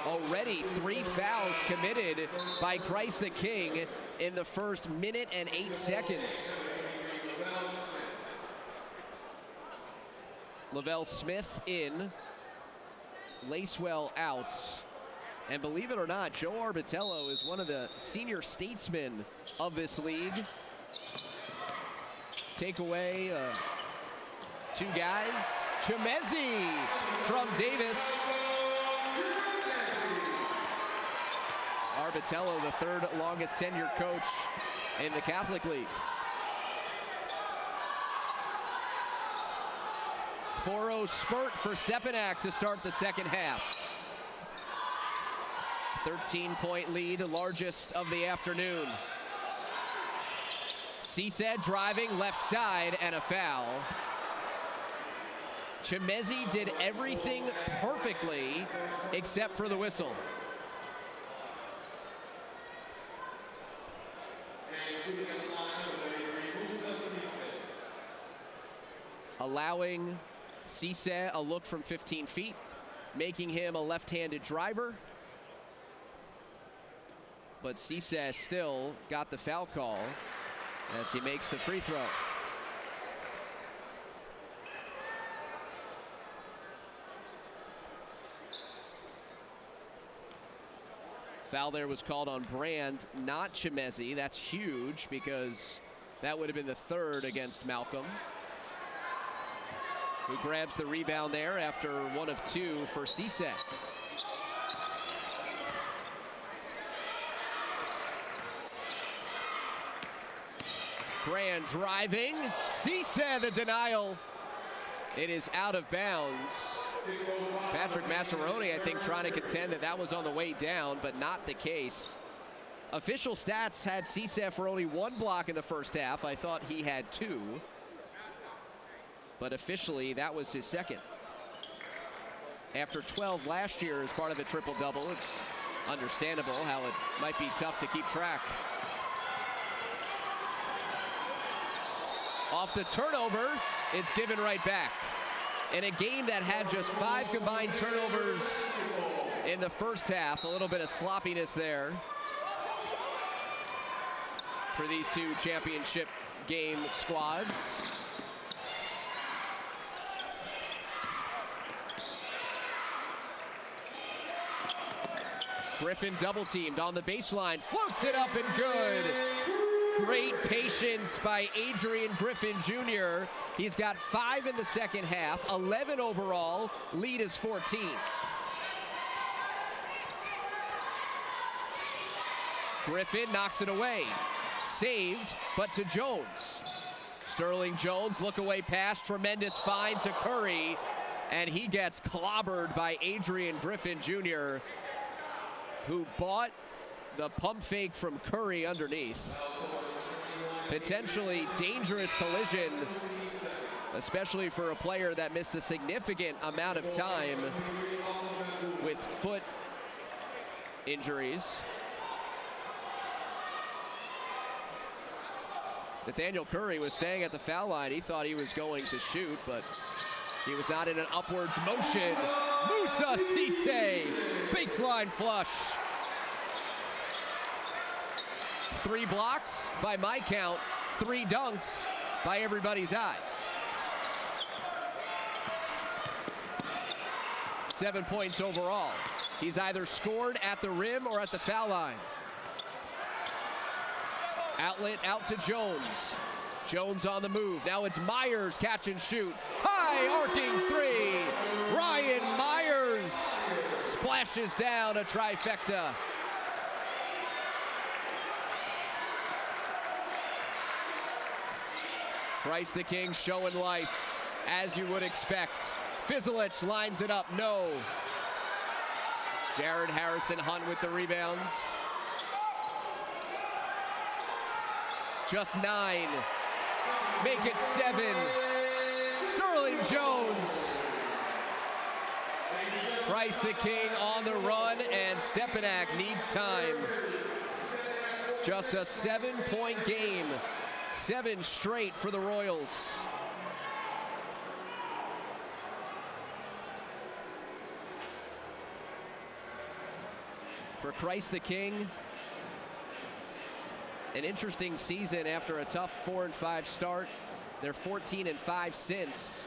Already 3 fouls committed by Christ the King in the first minute and 8 seconds. Lavelle Smith in, Lacewell out. And believe it or not, Joe Arbitello is one of the senior statesmen of this league. Take away 2 guys. Chemezi from Davis. Barbatello, the third longest tenured coach in the Catholic League. 4-0 spurt for Stepinac to start the second half. 13-point lead, largest of the afternoon. Cisse driving left side and a foul. Chimezi did everything perfectly except for the whistle. Allowing Cisse a look from 15 feet, making him a left-handed driver. But Cisse still got the foul call as he makes the free throw. Foul there was called on Brand, not Chimezi. That's huge because that would have been the third against Malcolm, who grabs the rebound there after 1 of 2 for Cisse. Brand driving, Cisse the denial. It is out of bounds. Patrick Massaroni, I think, trying to contend that that was on the way down, but not the case. Official stats had Cisse for only 1 block in the first half. I thought he had 2. But officially, that was his second. After 12 last year as part of a triple-double, it's understandable how it might be tough to keep track. Off the turnover, it's given right back. In a game that had just 5 combined turnovers in the first half, a little bit of sloppiness there for these two championship game squads. Griffin double teamed on the baseline, floats it up and good. Great patience by Adrian Griffin Jr. He's got 5 in the second half, 11 overall, lead is 14. Griffin knocks it away, saved, but to Jones. Sterling Jones, look away pass, tremendous find to Curry, and he gets clobbered by Adrian Griffin Jr., who bought the pump fake from Curry underneath. Potentially dangerous collision, especially for a player that missed a significant amount of time with foot injuries. Nathaniel Curry was staying at the foul line. He thought he was going to shoot, but he was not in an upwards motion. Moussa Cisse, baseline flush. 3 blocks by my count, 3 dunks by everybody's eyes. 7 points overall. He's either scored at the rim or at the foul line. Outlet out to Jones. Jones on the move. Now it's Myers, catch and shoot. High arcing 3. Ryan Myers splashes down a trifecta. Christ the King showing life, as you would expect. Fizzlich lines it up, no. Jared Harrison Hunt with the rebounds. Just 9. Make it 7. Sterling Jones. Christ the King on the run, and Stepinac needs time. Just a 7-point game. 7 straight for the Royals. For Christ the King, an interesting season after a tough 4-5 start. They're 14-5 since.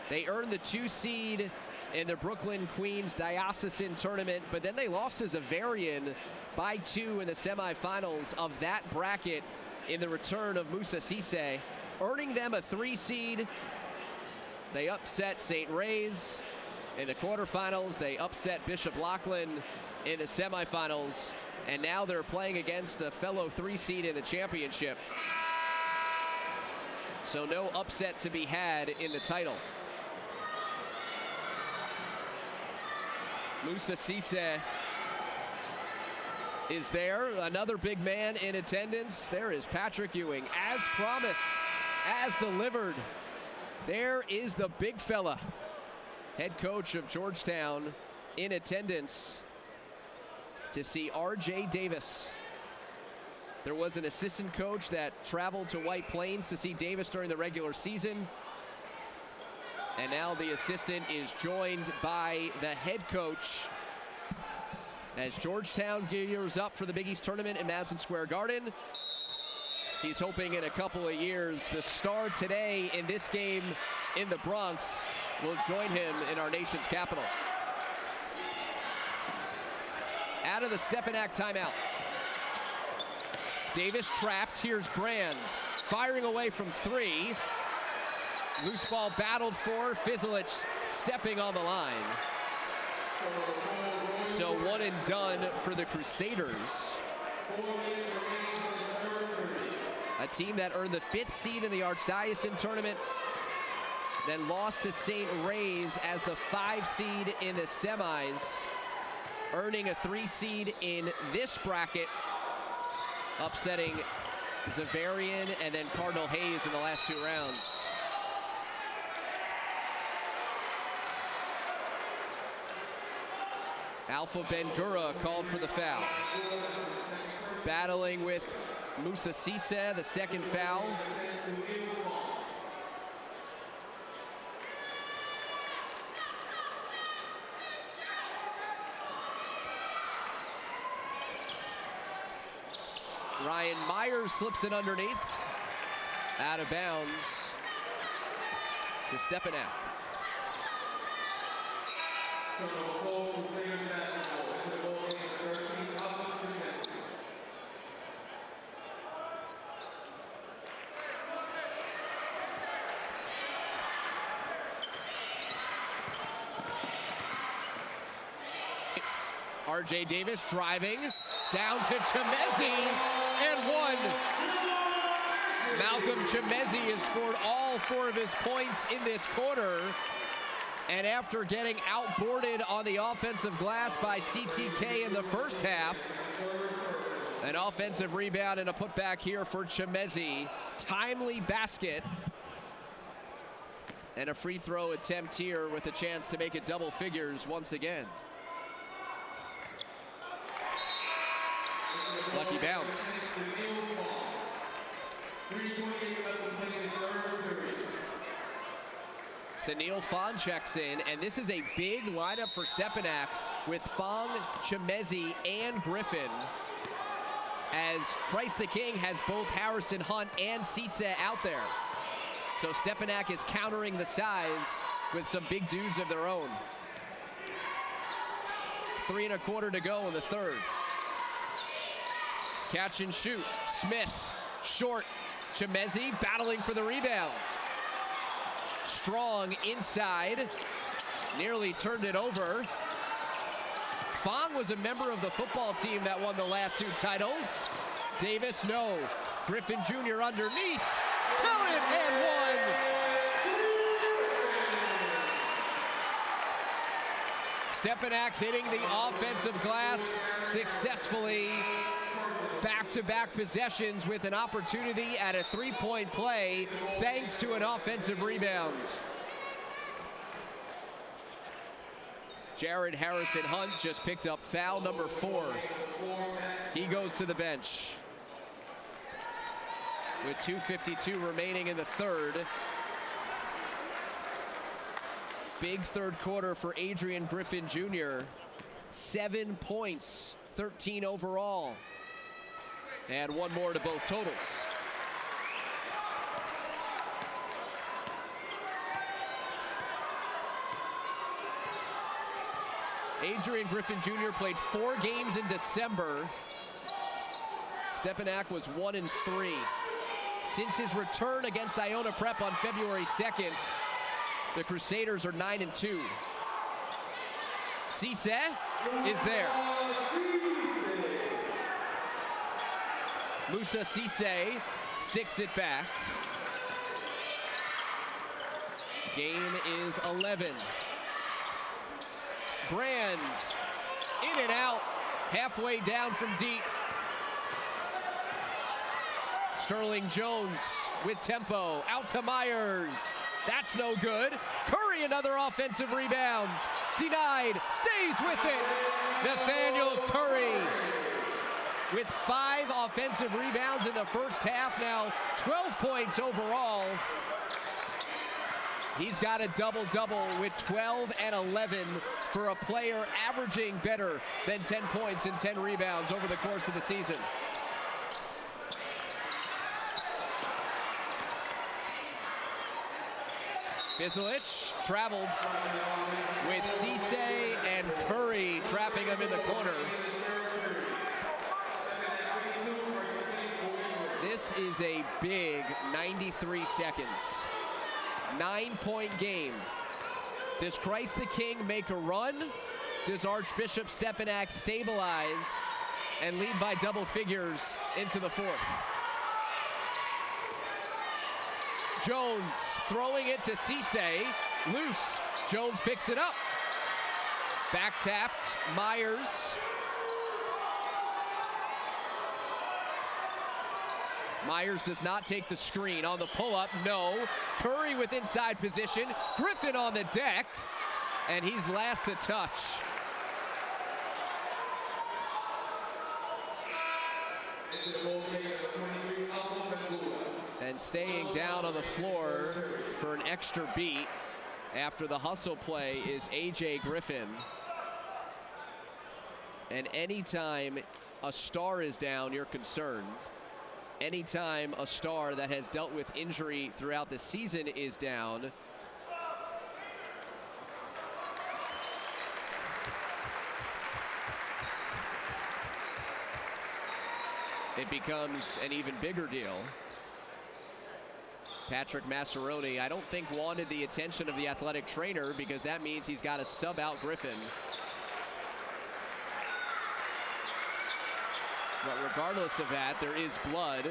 They earned the 2 seed in the Brooklyn Queens Diocesan tournament, but then they lost to Zavarian by 2 in the semifinals of that bracket in the return of Moussa Cisse, earning them a 3 seed. They upset St. Ray's in the quarterfinals. They upset Bishop Lachlan in the semifinals. And now they're playing against a fellow 3 seed in the championship. So no upset to be had in the title. Musa Cisse is there, another big man in attendance. There is Patrick Ewing, as promised, as delivered. There is the big fella, head coach of Georgetown, in attendance to see R.J. Davis. There was an assistant coach that traveled to White Plains to see Davis during the regular season. And now the assistant is joined by the head coach as Georgetown gears up for the Big East tournament in Madison Square Garden. He's hoping in a couple of years the star today in this game in the Bronx will join him in our nation's capital. Out of the Stepinac timeout. Davis trapped. Here's Brand firing away from 3. Loose ball battled for. Fizzlich stepping on the line. So 1 and done for the Crusaders. A team that earned the 5th seed in the Archdiocese tournament, then lost to St. Ray's as the 5 seed in the semis, earning a 3 seed in this bracket, upsetting Xaverian and then Cardinal Hayes in the last 2 rounds. Alpha Bengura called for the foul. Battling with Musa Cisse, the second foul. Ryan Myers slips it underneath. Out of bounds to Stepinac. R.J. Davis driving down to Chemezi and 1. Malcolm Chemezi has scored all 4 of his points in this quarter. And after getting outboarded on the offensive glass by CTK in the first half, an offensive rebound and a putback here for Chemezi. Timely basket. And a free throw attempt here with a chance to make it double figures once again. Lucky bounce. Sunil Fong checks in, and this is a big lineup for Stepinac with Fong, Chemezi, and Griffin, as Christ the King has both Harrison Hunt and Cisse out there. So Stepinac is countering the size with some big dudes of their own. 3 1/4 to go in the third. Catch and shoot. Smith, short. Chemezi battling for the rebound. Strong inside. Nearly turned it over. Fong was a member of the football team that won the last 2 titles. Davis, no. Griffin Jr. underneath. Count it and 1. Stepinac hitting the offensive glass successfully. Back-to-back possessions with an opportunity at a 3-point play thanks to an offensive rebound. Jared Harrison Hunt just picked up foul number 4. He goes to the bench. With 2:52 remaining in the third. Big third quarter for Adrian Griffin Jr. 7 points, 13 overall. And 1 more to both totals. Adrian Griffin Jr. played 4 games in December. Stepinac was 1 and 3. Since his return against Iona Prep on February 2nd, the Crusaders are 9 and 2. Cisse is there. Musa Cisse sticks it back. Game is 11. Brands in and out, halfway down from deep. Sterling Jones with tempo, out to Myers. That's no good. Curry, another offensive rebound. Denied, stays with it. Nathaniel Curry with 5 offensive rebounds in the first half, now 12 points overall. He's got a double-double with 12 and 11 for a player averaging better than 10 points and 10 rebounds over the course of the season. Vizelic traveled with Cisse and Curry trapping him in the corner. This is a big 93 seconds. 9-point game. Does Christ the King make a run? Does Archbishop Stepinac stabilize and lead by double figures into the fourth? Jones throwing it to Cisse, loose. Jones picks it up. Back tapped, Myers. Myers does not take the screen on the pull-up, no. Curry with inside position, Griffin on the deck, and he's last to touch. And staying down on the floor for an extra beat after the hustle play is A.J. Griffin. And anytime a star is down, you're concerned. Anytime a star that has dealt with injury throughout the season is down, it becomes an even bigger deal. Patrick Massaroni, I don't think wanted the attention of the athletic trainer because that means he's got to sub out Griffin. But regardless of that, there is blood.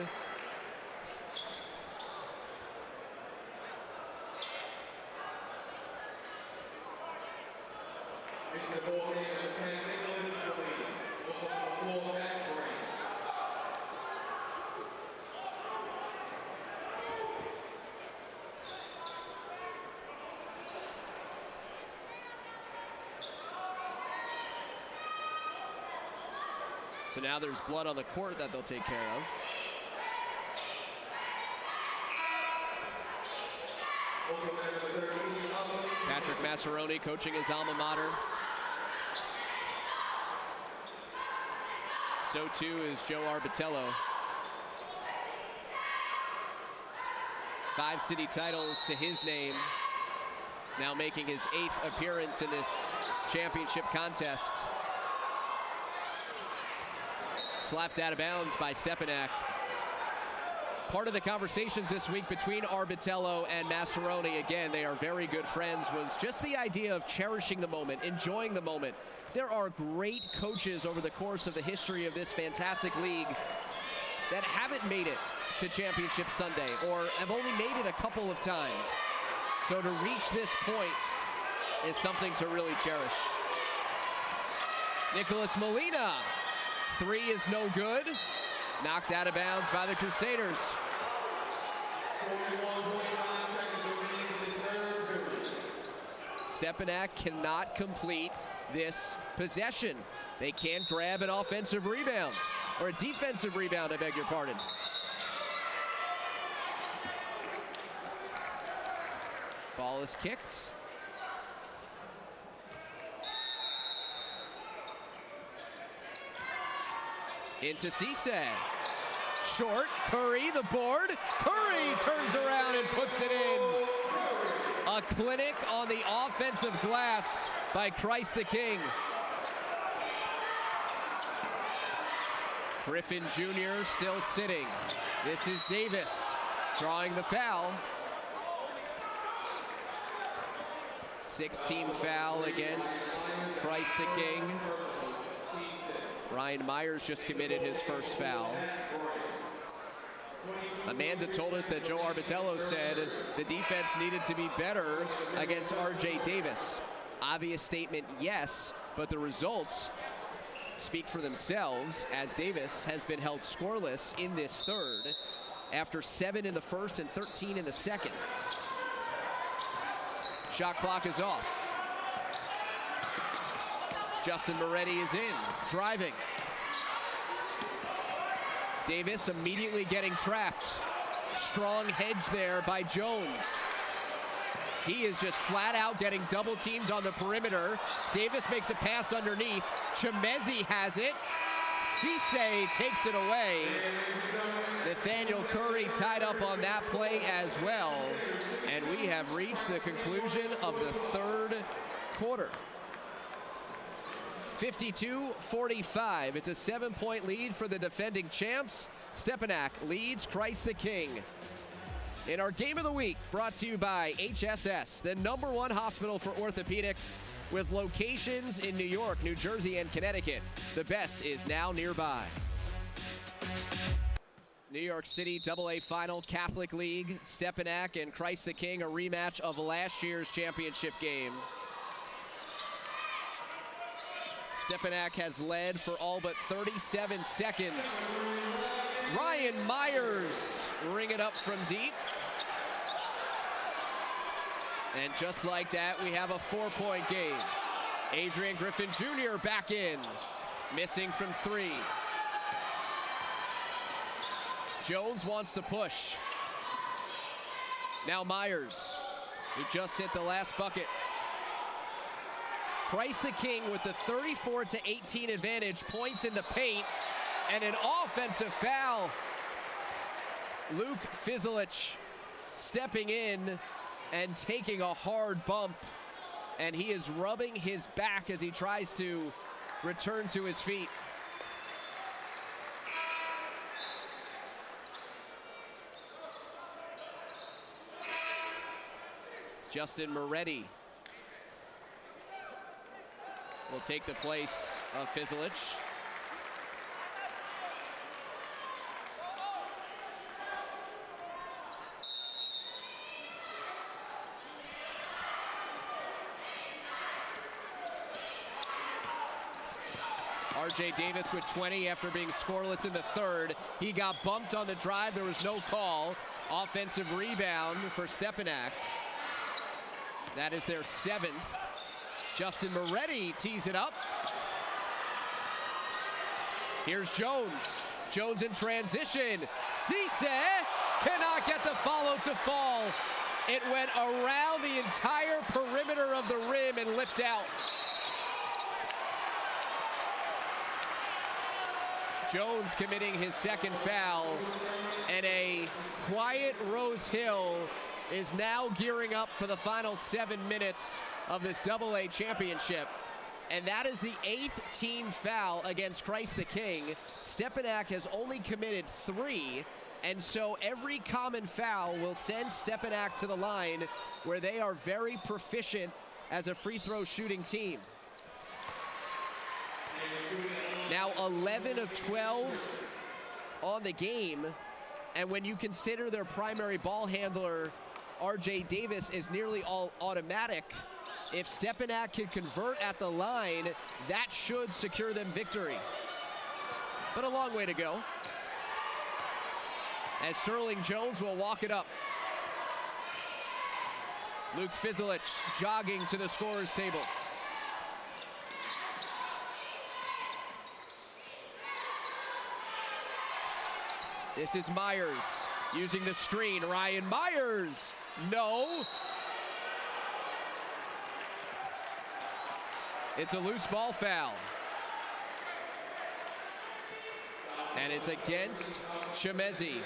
So now there's blood on the court that they'll take care of. Patrick Massaroni coaching his alma mater. So too is Joe Arbitello. 5 city titles to his name. Now making his 8th appearance in this championship contest. Slapped out of bounds by Stepinac. Part of the conversations this week between Arbitello and Massaroni, again, they are very good friends, was just the idea of cherishing the moment, enjoying the moment. There are great coaches over the course of the history of this fantastic league that haven't made it to Championship Sunday or have only made it a couple of times. So to reach this point is something to really cherish. Nicholas Molina. 3 is no good. Knocked out of bounds by the Crusaders. Stepinac cannot complete this possession. They can't grab an offensive rebound, or a defensive rebound, I beg your pardon. Ball is kicked. Into Cisse. Short, Curry, the board. Curry turns around and puts it in. A clinic on the offensive glass by Christ the King. Griffin Jr. still sitting. This is Davis drawing the foul. 16 foul against Christ the King. Ryan Myers just committed his first foul. Amanda told us that Joe Arbitello said the defense needed to be better against RJ Davis. Obvious statement, yes, but the results speak for themselves as Davis has been held scoreless in this third after 7 in the first and 13 in the second. Shot clock is off. Justin Moretti is in, driving. Davis immediately getting trapped. Strong hedge there by Jones. He is just flat out getting double teamed on the perimeter. Davis makes a pass underneath. Chimezi has it. Cisse takes it away. Nathaniel Curry tied up on that play as well. And we have reached the conclusion of the third quarter. 52-45. It's a 7-point lead for the defending champs. Stepinac leads Christ the King. In our game of the week, brought to you by HSS, the #1 hospital for orthopedics with locations in New York, New Jersey, and Connecticut. The best is now nearby. New York City AA Final, Catholic League, Stepinac and Christ the King, a rematch of last year's championship game. Stepinac has led for all but 37 seconds. Ryan Myers ring it up from deep. And just like that, we have a 4-point game. Adrian Griffin Jr. back in, missing from 3. Jones wants to push. Now Myers, who just hit the last bucket. Christ the King with the 34-18 advantage, points in the paint, and an offensive foul. Luke Fizelich stepping in and taking a hard bump, and he is rubbing his back as he tries to return to his feet. Justin Moretti will take the place of Fizelich. RJ Davis with 20 after being scoreless in the third. He got bumped on the drive. There was no call. Offensive rebound for Stepinac. That is their 7th. Justin Moretti tees it up. Here's Jones. Jones in transition. Cisse cannot get the follow to fall. It went around the entire perimeter of the rim and lipped out. Jones committing his 2nd foul, and a quiet Rose Hill is now gearing up for the final 7 minutes of this AA championship. And that is the 8th team foul against Christ the King. Stepinac has only committed 3, and so every common foul will send Stepinac to the line, where they are very proficient as a free throw shooting team. Now 11 of 12 on the game, and when you consider their primary ball handler, RJ Davis, is nearly all automatic, if Stepinac can convert at the line, that should secure them victory. But a long way to go, as Sterling Jones will walk it up. Luke Fizelich jogging to the scorer's table. This is Myers using the screen. Ryan Myers, no. It's a loose ball foul. And it's against Chimezi.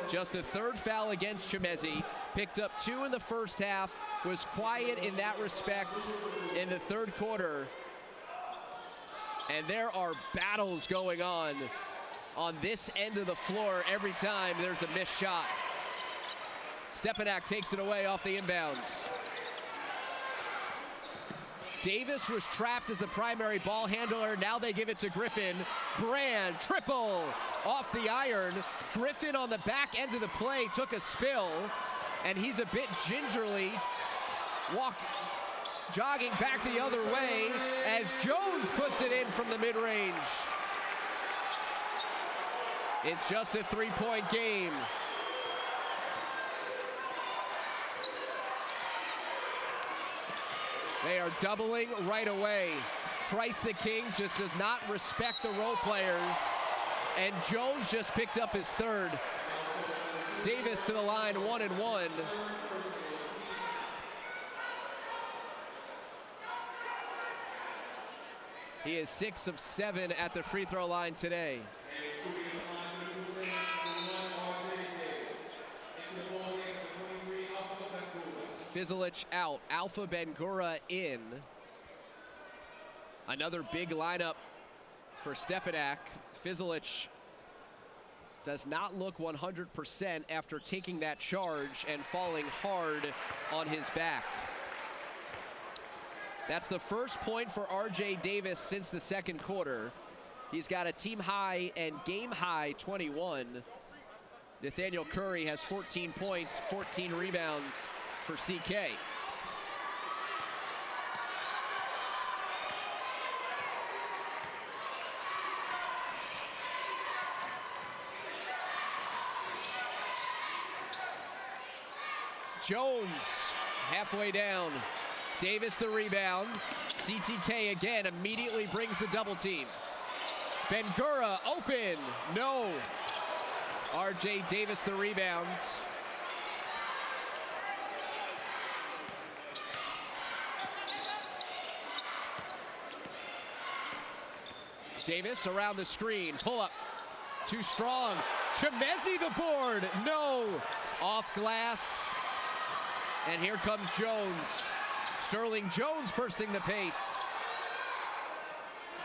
Just the 3rd foul against Chimezi. Picked up 2 in the first half, was quiet in that respect in the 3rd quarter. And there are battles going on this end of the floor every time there's a missed shot. Stepinac takes it away off the inbounds. Davis was trapped as the primary ball handler. Now they give it to Griffin. Brand, triple off the iron. Griffin on the back end of the play took a spill, and he's a bit gingerly jogging back the other way as Jones puts it in from the mid-range. It's just a 3-point game. They are doubling right away. Christ the King just does not respect the role players, and Jones just picked up his third. Davis to the line, 1-1. He is 6 of 7 at the free throw line today. Fizelich out, Alpha Bangura in. Another big lineup for Stepinac. Fizelich does not look 100% after taking that charge and falling hard on his back. That's the first point for RJ Davis since the second quarter. He's got a team high and game high 21. Nathaniel Curry has 14 points, 14 rebounds for CK. Jones halfway down. Davis the rebound. CTK again immediately brings the double team. Bangura open. No. RJ Davis the rebounds. Davis around the screen. Pull up. Too strong. Chemezi the board. No. Off glass. And here comes Jones. Sterling Jones bursting the pace.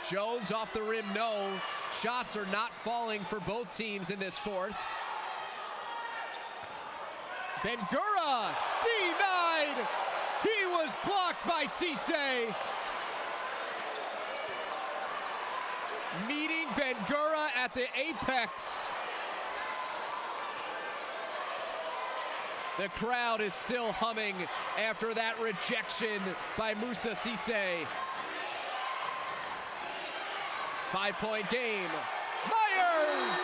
Jones off the rim, no. Shots are not falling for both teams in this fourth. Bangura denied. He was blocked by Cisse. Meeting Bangura at the apex. The crowd is still humming after that rejection by Moussa Cisse. 5-point game. Myers!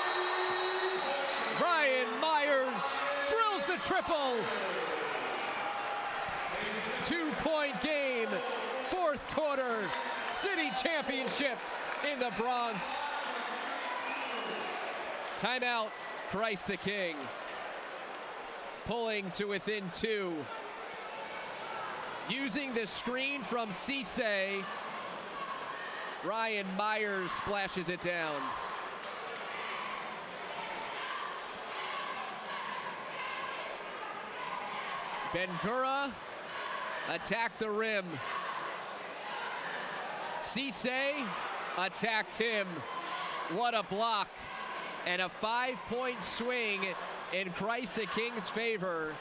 Brian Myers drills the triple. 2-point game. Fourth quarter. City championship in the Bronx. Timeout, Christ the King. Pulling to within 2. Using the screen from Cisse, Ryan Myers splashes it down. Bangura attacked the rim. Cisse attacked him. What a block. And a 5-point swing in Christ the King's favor.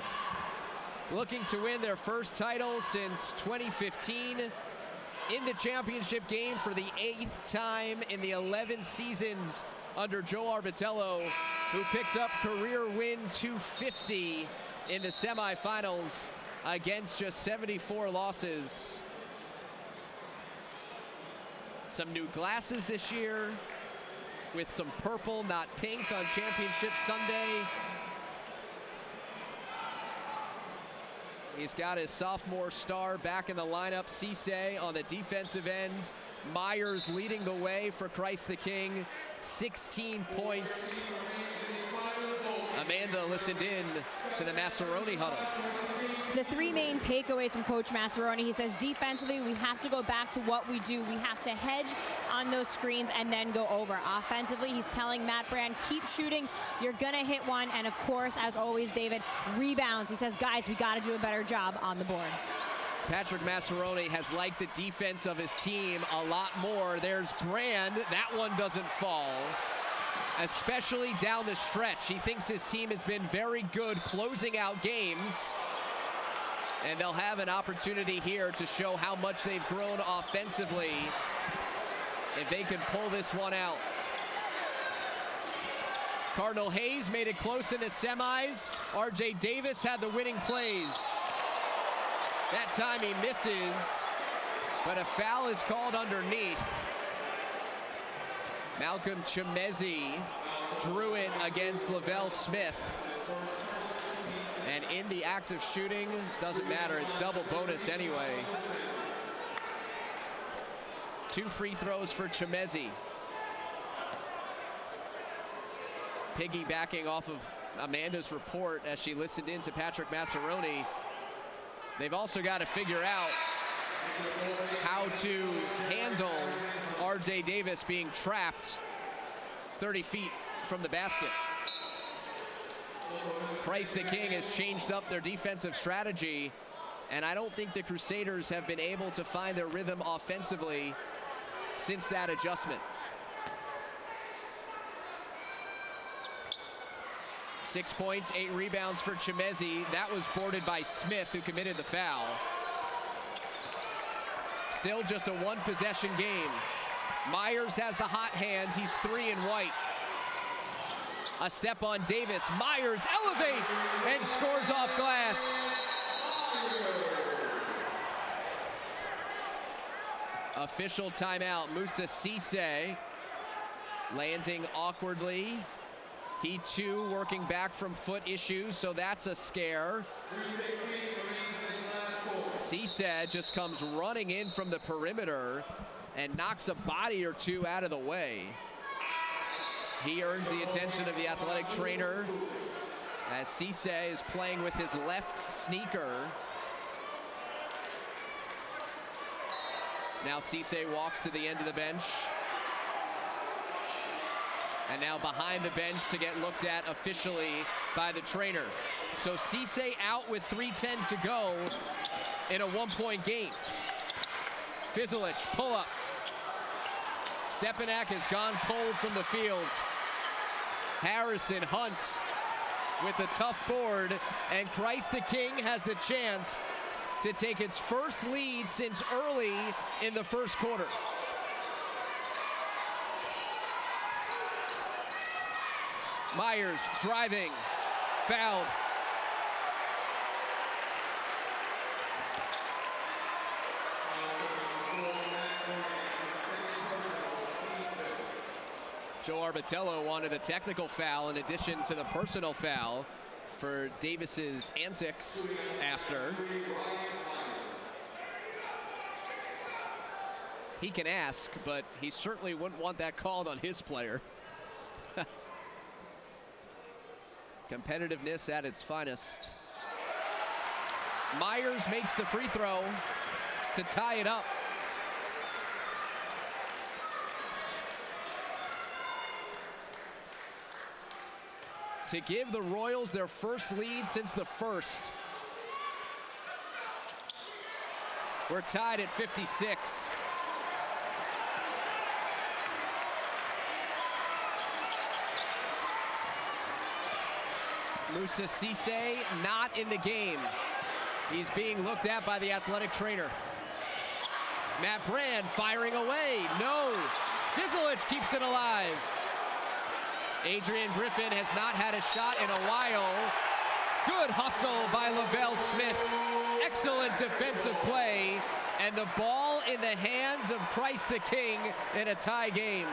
Looking to win their first title since 2015. In the championship game for the 8th time in the 11 seasons under Joe Arbitello, who picked up career win 250 in the semifinals against just 74 losses. Some new glasses this year with some purple, not pink, on Championship Sunday. He's got his sophomore star back in the lineup. Cisse on the defensive end. Myers leading the way for Christ the King. 16 points. Amanda listened in to the Massaroni huddle. The 3 main takeaways from Coach Massaroni, he says defensively, we have to go back to what we do. We have to hedge on those screens and then go over. Offensively, he's telling Matt Brand, keep shooting. You're going to hit one. And, of course, as always, David, rebounds. He says, guys, we got to do a better job on the boards. Patrick Massaroni has liked the defense of his team a lot more. There's Brand. That one doesn't fall, especially down the stretch. He thinks his team has been very good closing out games. And they'll have an opportunity here to show how much they've grown offensively if they can pull this one out. Cardinal Hayes made it close in the semis. RJ Davis had the winning plays. That time he misses, but a foul is called underneath. Malcolm Chimezi drew it against Lavelle Smith. And in the act of shooting, doesn't matter, it's double bonus anyway. 2 free throws for Chimezi. Piggybacking off of Amanda's report as she listened in to Patrick Massaroni, they've also got to figure out how to handle RJ Davis being trapped 30 feet from the basket. Christ the King has changed up their defensive strategy, and I don't think the Crusaders have been able to find their rhythm offensively since that adjustment. 6 points, 8 rebounds for Chimezi. That was boarded by Smith, who committed the foul. Still just a 1-possession game. Myers has the hot hand. He's 3 in white. A step on Davis. Myers elevates and scores off glass. Official timeout. Musa Cisse landing awkwardly. He too working back from foot issues, so that's a scare. Cisse just comes running in from the perimeter and knocks a body or two out of the way. He earns the attention of the athletic trainer as Cisse is playing with his left sneaker. Now Cisse walks to the end of the bench. And now behind the bench to get looked at officially by the trainer. So Cisse out with 3:10 to go in a 1-point game. Fizelich, pull up. Stepinac has gone cold from the field. Harrison Hunt with a tough board, and Christ the King has the chance to take its first lead since early in the first quarter. Myers driving, fouled. Joe Arbitello wanted a technical foul in addition to the personal foul for Davis's antics after. He can ask, but he certainly wouldn't want that called on his player. Competitiveness at its finest. Myers makes the free throw to tie it up. To give the Royals their first lead since the first. We're tied at 56. Musa Cisse not in the game. He's being looked at by the athletic trainer. Matt Brand firing away. No. Fizelich keeps it alive. Adrian Griffin has not had a shot in a while. Good hustle by Lavelle Smith. Excellent defensive play. And the ball in the hands of Christ the King in a tie game.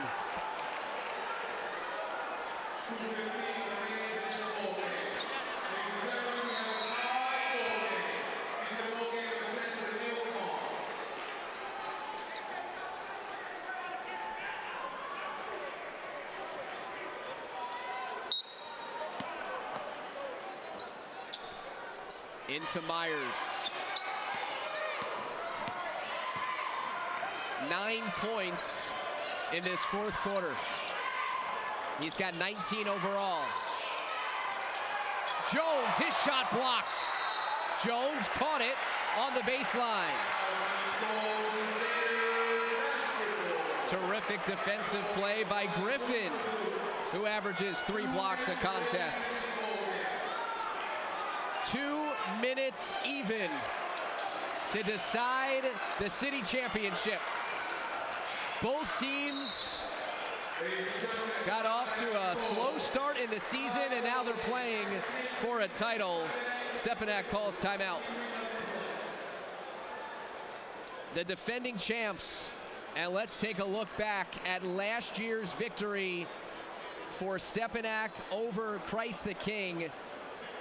Into Myers. 9 points in this fourth quarter. He's got 19 overall. Jones, his shot blocked. Jones caught it on the baseline. Terrific defensive play by Griffin, who averages 3 blocks a contest. 2 minutes even to decide the city championship. Both teams got off to a slow start in the season, and now they're playing for a title. Stepinac calls timeout. The defending champs, and let's take a look back at last year's victory for Stepinac over Christ the King.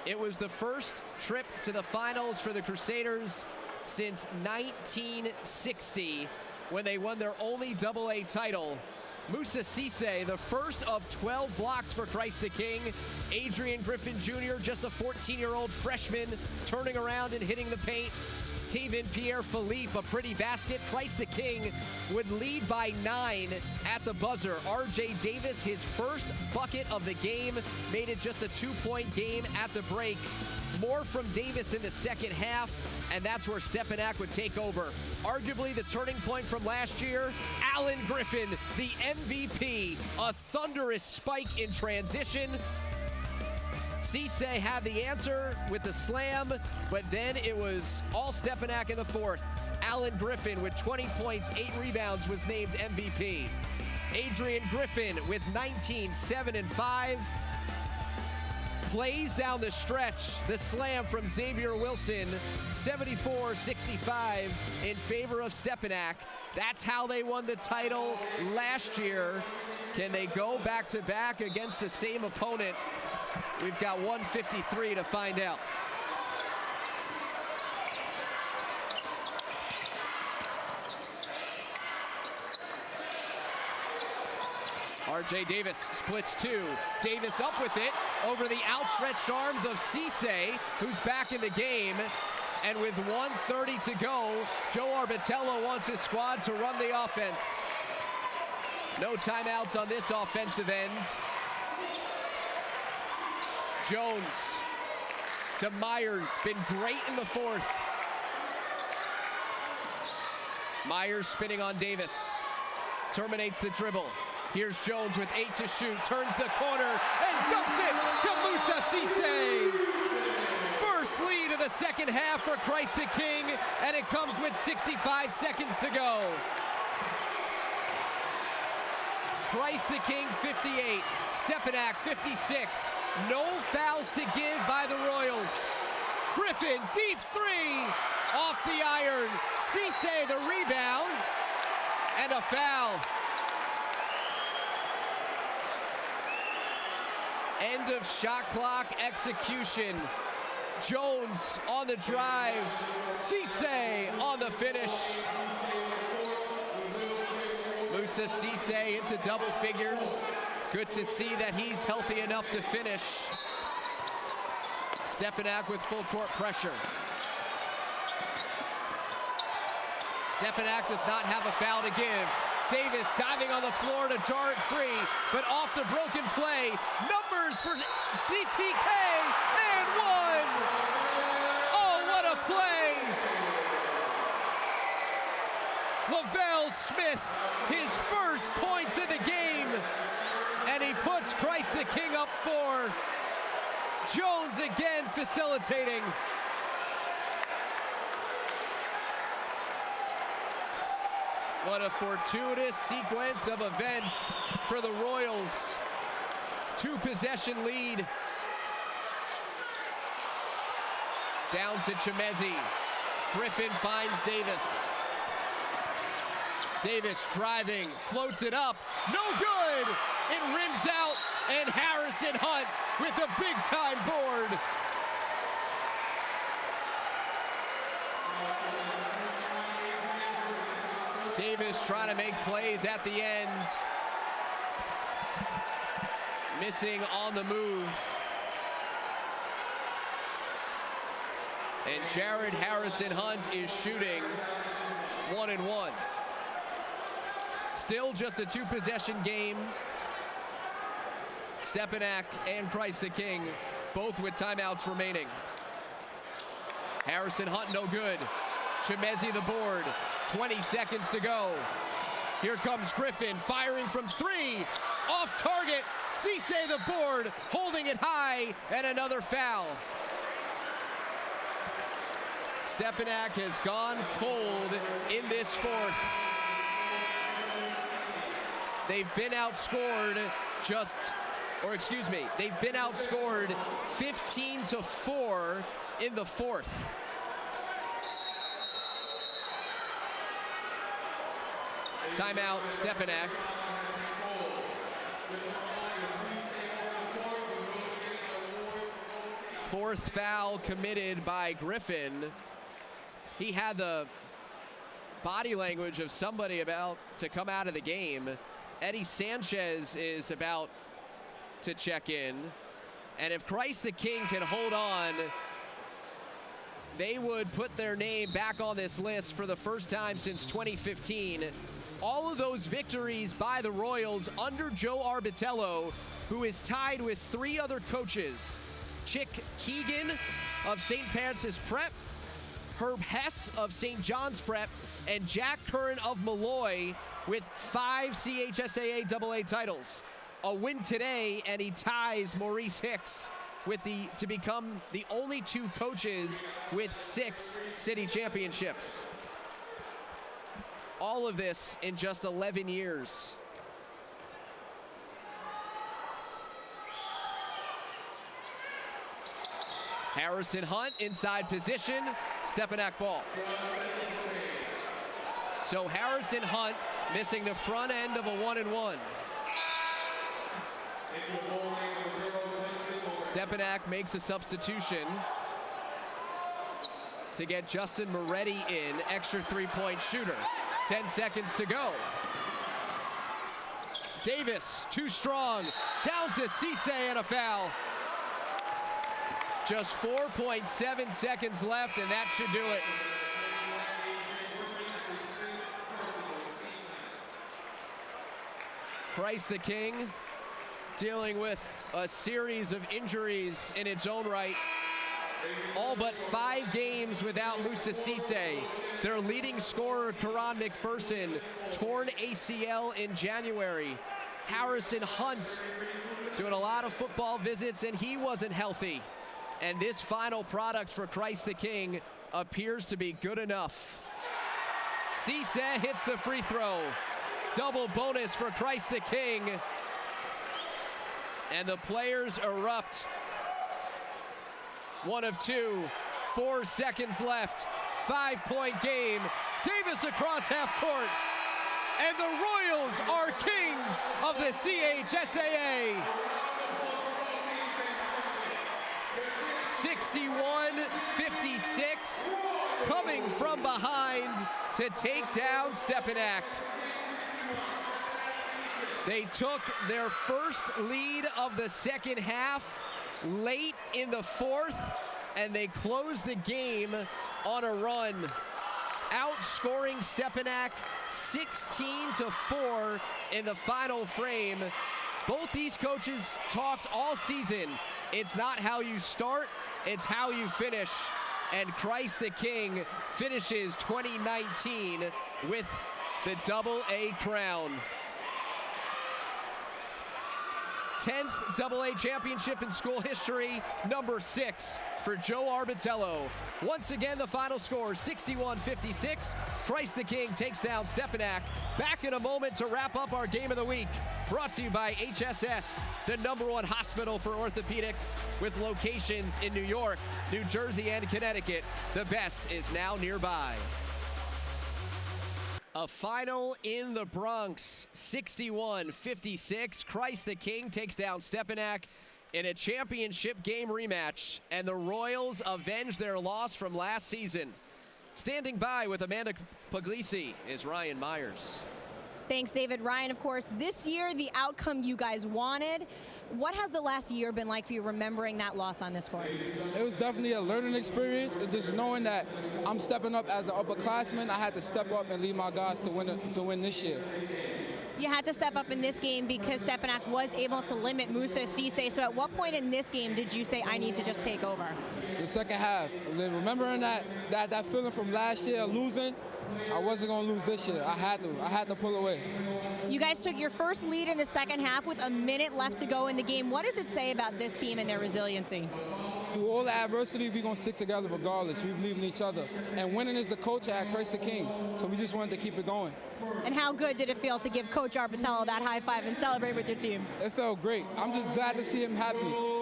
It was the first trip to the finals for the Crusaders since 1960, when they won their only AA title. Musa Cisse, the first of 12 blocks for Christ the King. Adrian Griffin Jr., just a 14-year-old freshman, turning around and hitting the paint. Taven Pierre-Philippe, a pretty basket. Christ the King would lead by 9 at the buzzer. R.J. Davis, his first bucket of the game, made it just a 2-point game at the break. More from Davis in the second half, and that's where Stepinac would take over. Arguably the turning point from last year, Alan Griffin, the MVP, a thunderous spike in transition. Cisse had the answer with the slam, but then it was all Stepinac in the fourth. Alan Griffin with 20 points, 8 rebounds was named MVP. Adrian Griffin with 19, 7, and 5. Plays down the stretch, the slam from Xavier Wilson, 74-65 in favor of Stepinac. That's how they won the title last year. Can they go back-to-back against the same opponent? We've got 1:53 to find out. R.J. Davis splits 2. Davis up with it over the outstretched arms of Cisse, who's back in the game. And with 1:30 to go, Joe Arbitello wants his squad to run the offense. No timeouts on this offensive end. Jones to Myers, been great in the fourth. Myers spinning on Davis, terminates the dribble. Here's Jones with 8 to shoot, turns the corner, and dumps it to Musa Cisse. First lead of the second half for Christ the King, and it comes with 65 seconds to go. Christ the King 58, Stepinac 56. No fouls to give by the Royals. Griffin, deep 3, off the iron. Cisse the rebound, and a foul. End of shot clock execution. Jones on the drive. Cisse on the finish. Musa Cisse into double figures. Good to see that he's healthy enough to finish. Stepinac with full court pressure. Stepinac does not have a foul to give. Davis diving on the floor to jar it free, but off the broken play. Numbers for CTK, and 1. Oh, what a play! Lavelle Smith, his first points of the game, and he puts Christ the King up 4. Jones again facilitating. What a fortuitous sequence of events for the Royals. 2-possession lead. Down to Chemezi. Griffin finds Davis. Davis driving, floats it up, no good! It rims out, and Harrison Hunt with a big-time board. Davis trying to make plays at the end. Missing on the move. And Jared Harrison Hunt is shooting 1-1. Still just a 2-possession game. Stepinac and Christ the King both with timeouts remaining. Harrison Hunt no good. Chemezi the board. 20 seconds to go. Here comes Griffin firing from 3. Off target. Cisse the board, holding it high, and another foul. Stepinac has gone cold in this fourth. They've been outscored they've been outscored 15-4 in the fourth. Timeout, Stepinac. Fourth foul committed by Griffin. He had the body language of somebody about to come out of the game. Eddie Sanchez is about to check in. And if Christ the King can hold on, they would put their name back on this list for the first time since 2015. All of those victories by the Royals under Joe Arbitello, who is tied with 3 other coaches. Chick Keegan of St. Francis Prep, Herb Hess of St. John's Prep, and Jack Curran of Malloy with 5 CHSAA AA titles. A win today, and he ties Maurice Hicks to become the only 2 coaches with 6 city championships. All of this in just 11 years. Harrison Hunt inside position, Stepinac ball. So Harrison Hunt missing the front end of a 1-and-1. Stepinac makes a substitution to get Justin Moretti in, extra 3-point shooter. 10 seconds to go. Davis, too strong, down to Cisse and a foul. Just 4.7 seconds left, and that should do it. Christ the King dealing with a series of injuries in its own right. All but 5 games without Musa Cisse. Their leading scorer, Karan McPherson, torn ACL in January. Harrison Hunt doing a lot of football visits, and he wasn't healthy. And this final product for Christ the King appears to be good enough. Cisse hits the free throw. Double bonus for Christ the King. And the players erupt. 1 of 2, 4 seconds left. 5-point game. Davis across half court. And the Royals are kings of the CHSAA. 61-56, coming from behind to take down Stepinac. They took their first lead of the second half late in the fourth, and they closed the game on a run, outscoring Stepinac 16-4 in the final frame. Both these coaches talked all season. It's not how you start, it's how you finish. And Christ the King finishes 2019 with the AA crown. 10th AA championship in school history, number 6 for Joe Arbitello. Once again, the final score, 61-56. Christ the King takes down Stepinac. Back in a moment to wrap up our game of the week. Brought to you by HSS, the #1 hospital for orthopedics with locations in New York, New Jersey, and Connecticut. The best is now nearby. A final in the Bronx, 61-56. Christ the King takes down Stepinac in a championship game rematch, and the Royals avenge their loss from last season. Standing by with Amanda Puglisi is Ryan Myers. Thanks, David. Ryan, of course, this year, the outcome you guys wanted. What has the last year been like for you remembering that loss on this court? It was definitely a learning experience, and just knowing that I'm stepping up as an upperclassman, I had to step up and lead my guys to win this year. You had to step up in this game because Stepinac was able to limit Musa Cisse. So at what point in this game did you say, I need to just take over? The second half. Remembering that feeling from last year, losing, I wasn't going to lose this year. I had to pull away. You guys took your first lead in the second half with a minute left to go in the game. What does it say about this team and their resiliency? through all the adversity, we're going to stick together regardless. We believe in each other. And winning is the culture at Christ the King. So we just wanted to keep it going. And how good did it feel to give Coach Arbitello that high five and celebrate with your team? It felt great. I'm just glad to see him happy.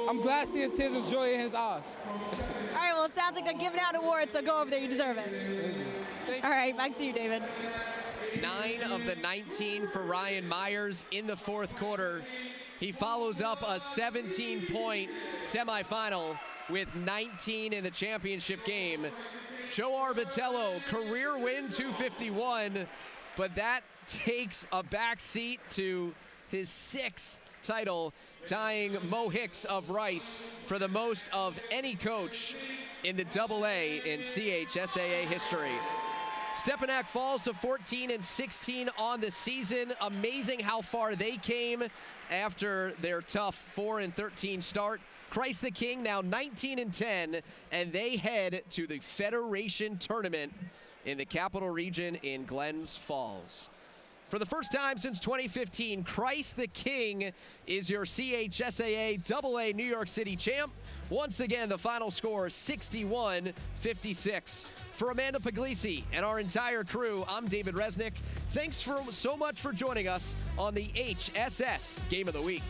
I'm glad seeing tears of joy in his eyes. All right, well, it sounds like they're giving out awards, so go over there. You deserve it. Thank you. All right, back to you, David. 9 of the 19 for Ryan Myers in the fourth quarter. He follows up a 17-point semifinal with 19 in the championship game. Joe Arbitello, career win, 251, but that takes a back seat to his 6th title, tying Mo Hicks of Rice for the most of any coach in the AA in CHSAA history. Stepinac falls to 14-16 on the season. Amazing how far they came after their tough 4-13 start. Christ the King now 19-10, and they head to the Federation Tournament in the Capital Region in Glens Falls. For the first time since 2015, Christ the King is your CHSAA AA New York City champ. Once again, the final score 61-56. For Amanda Puglisi and our entire crew, I'm David Resnick. Thanks so much for joining us on the HSS Game of the Week.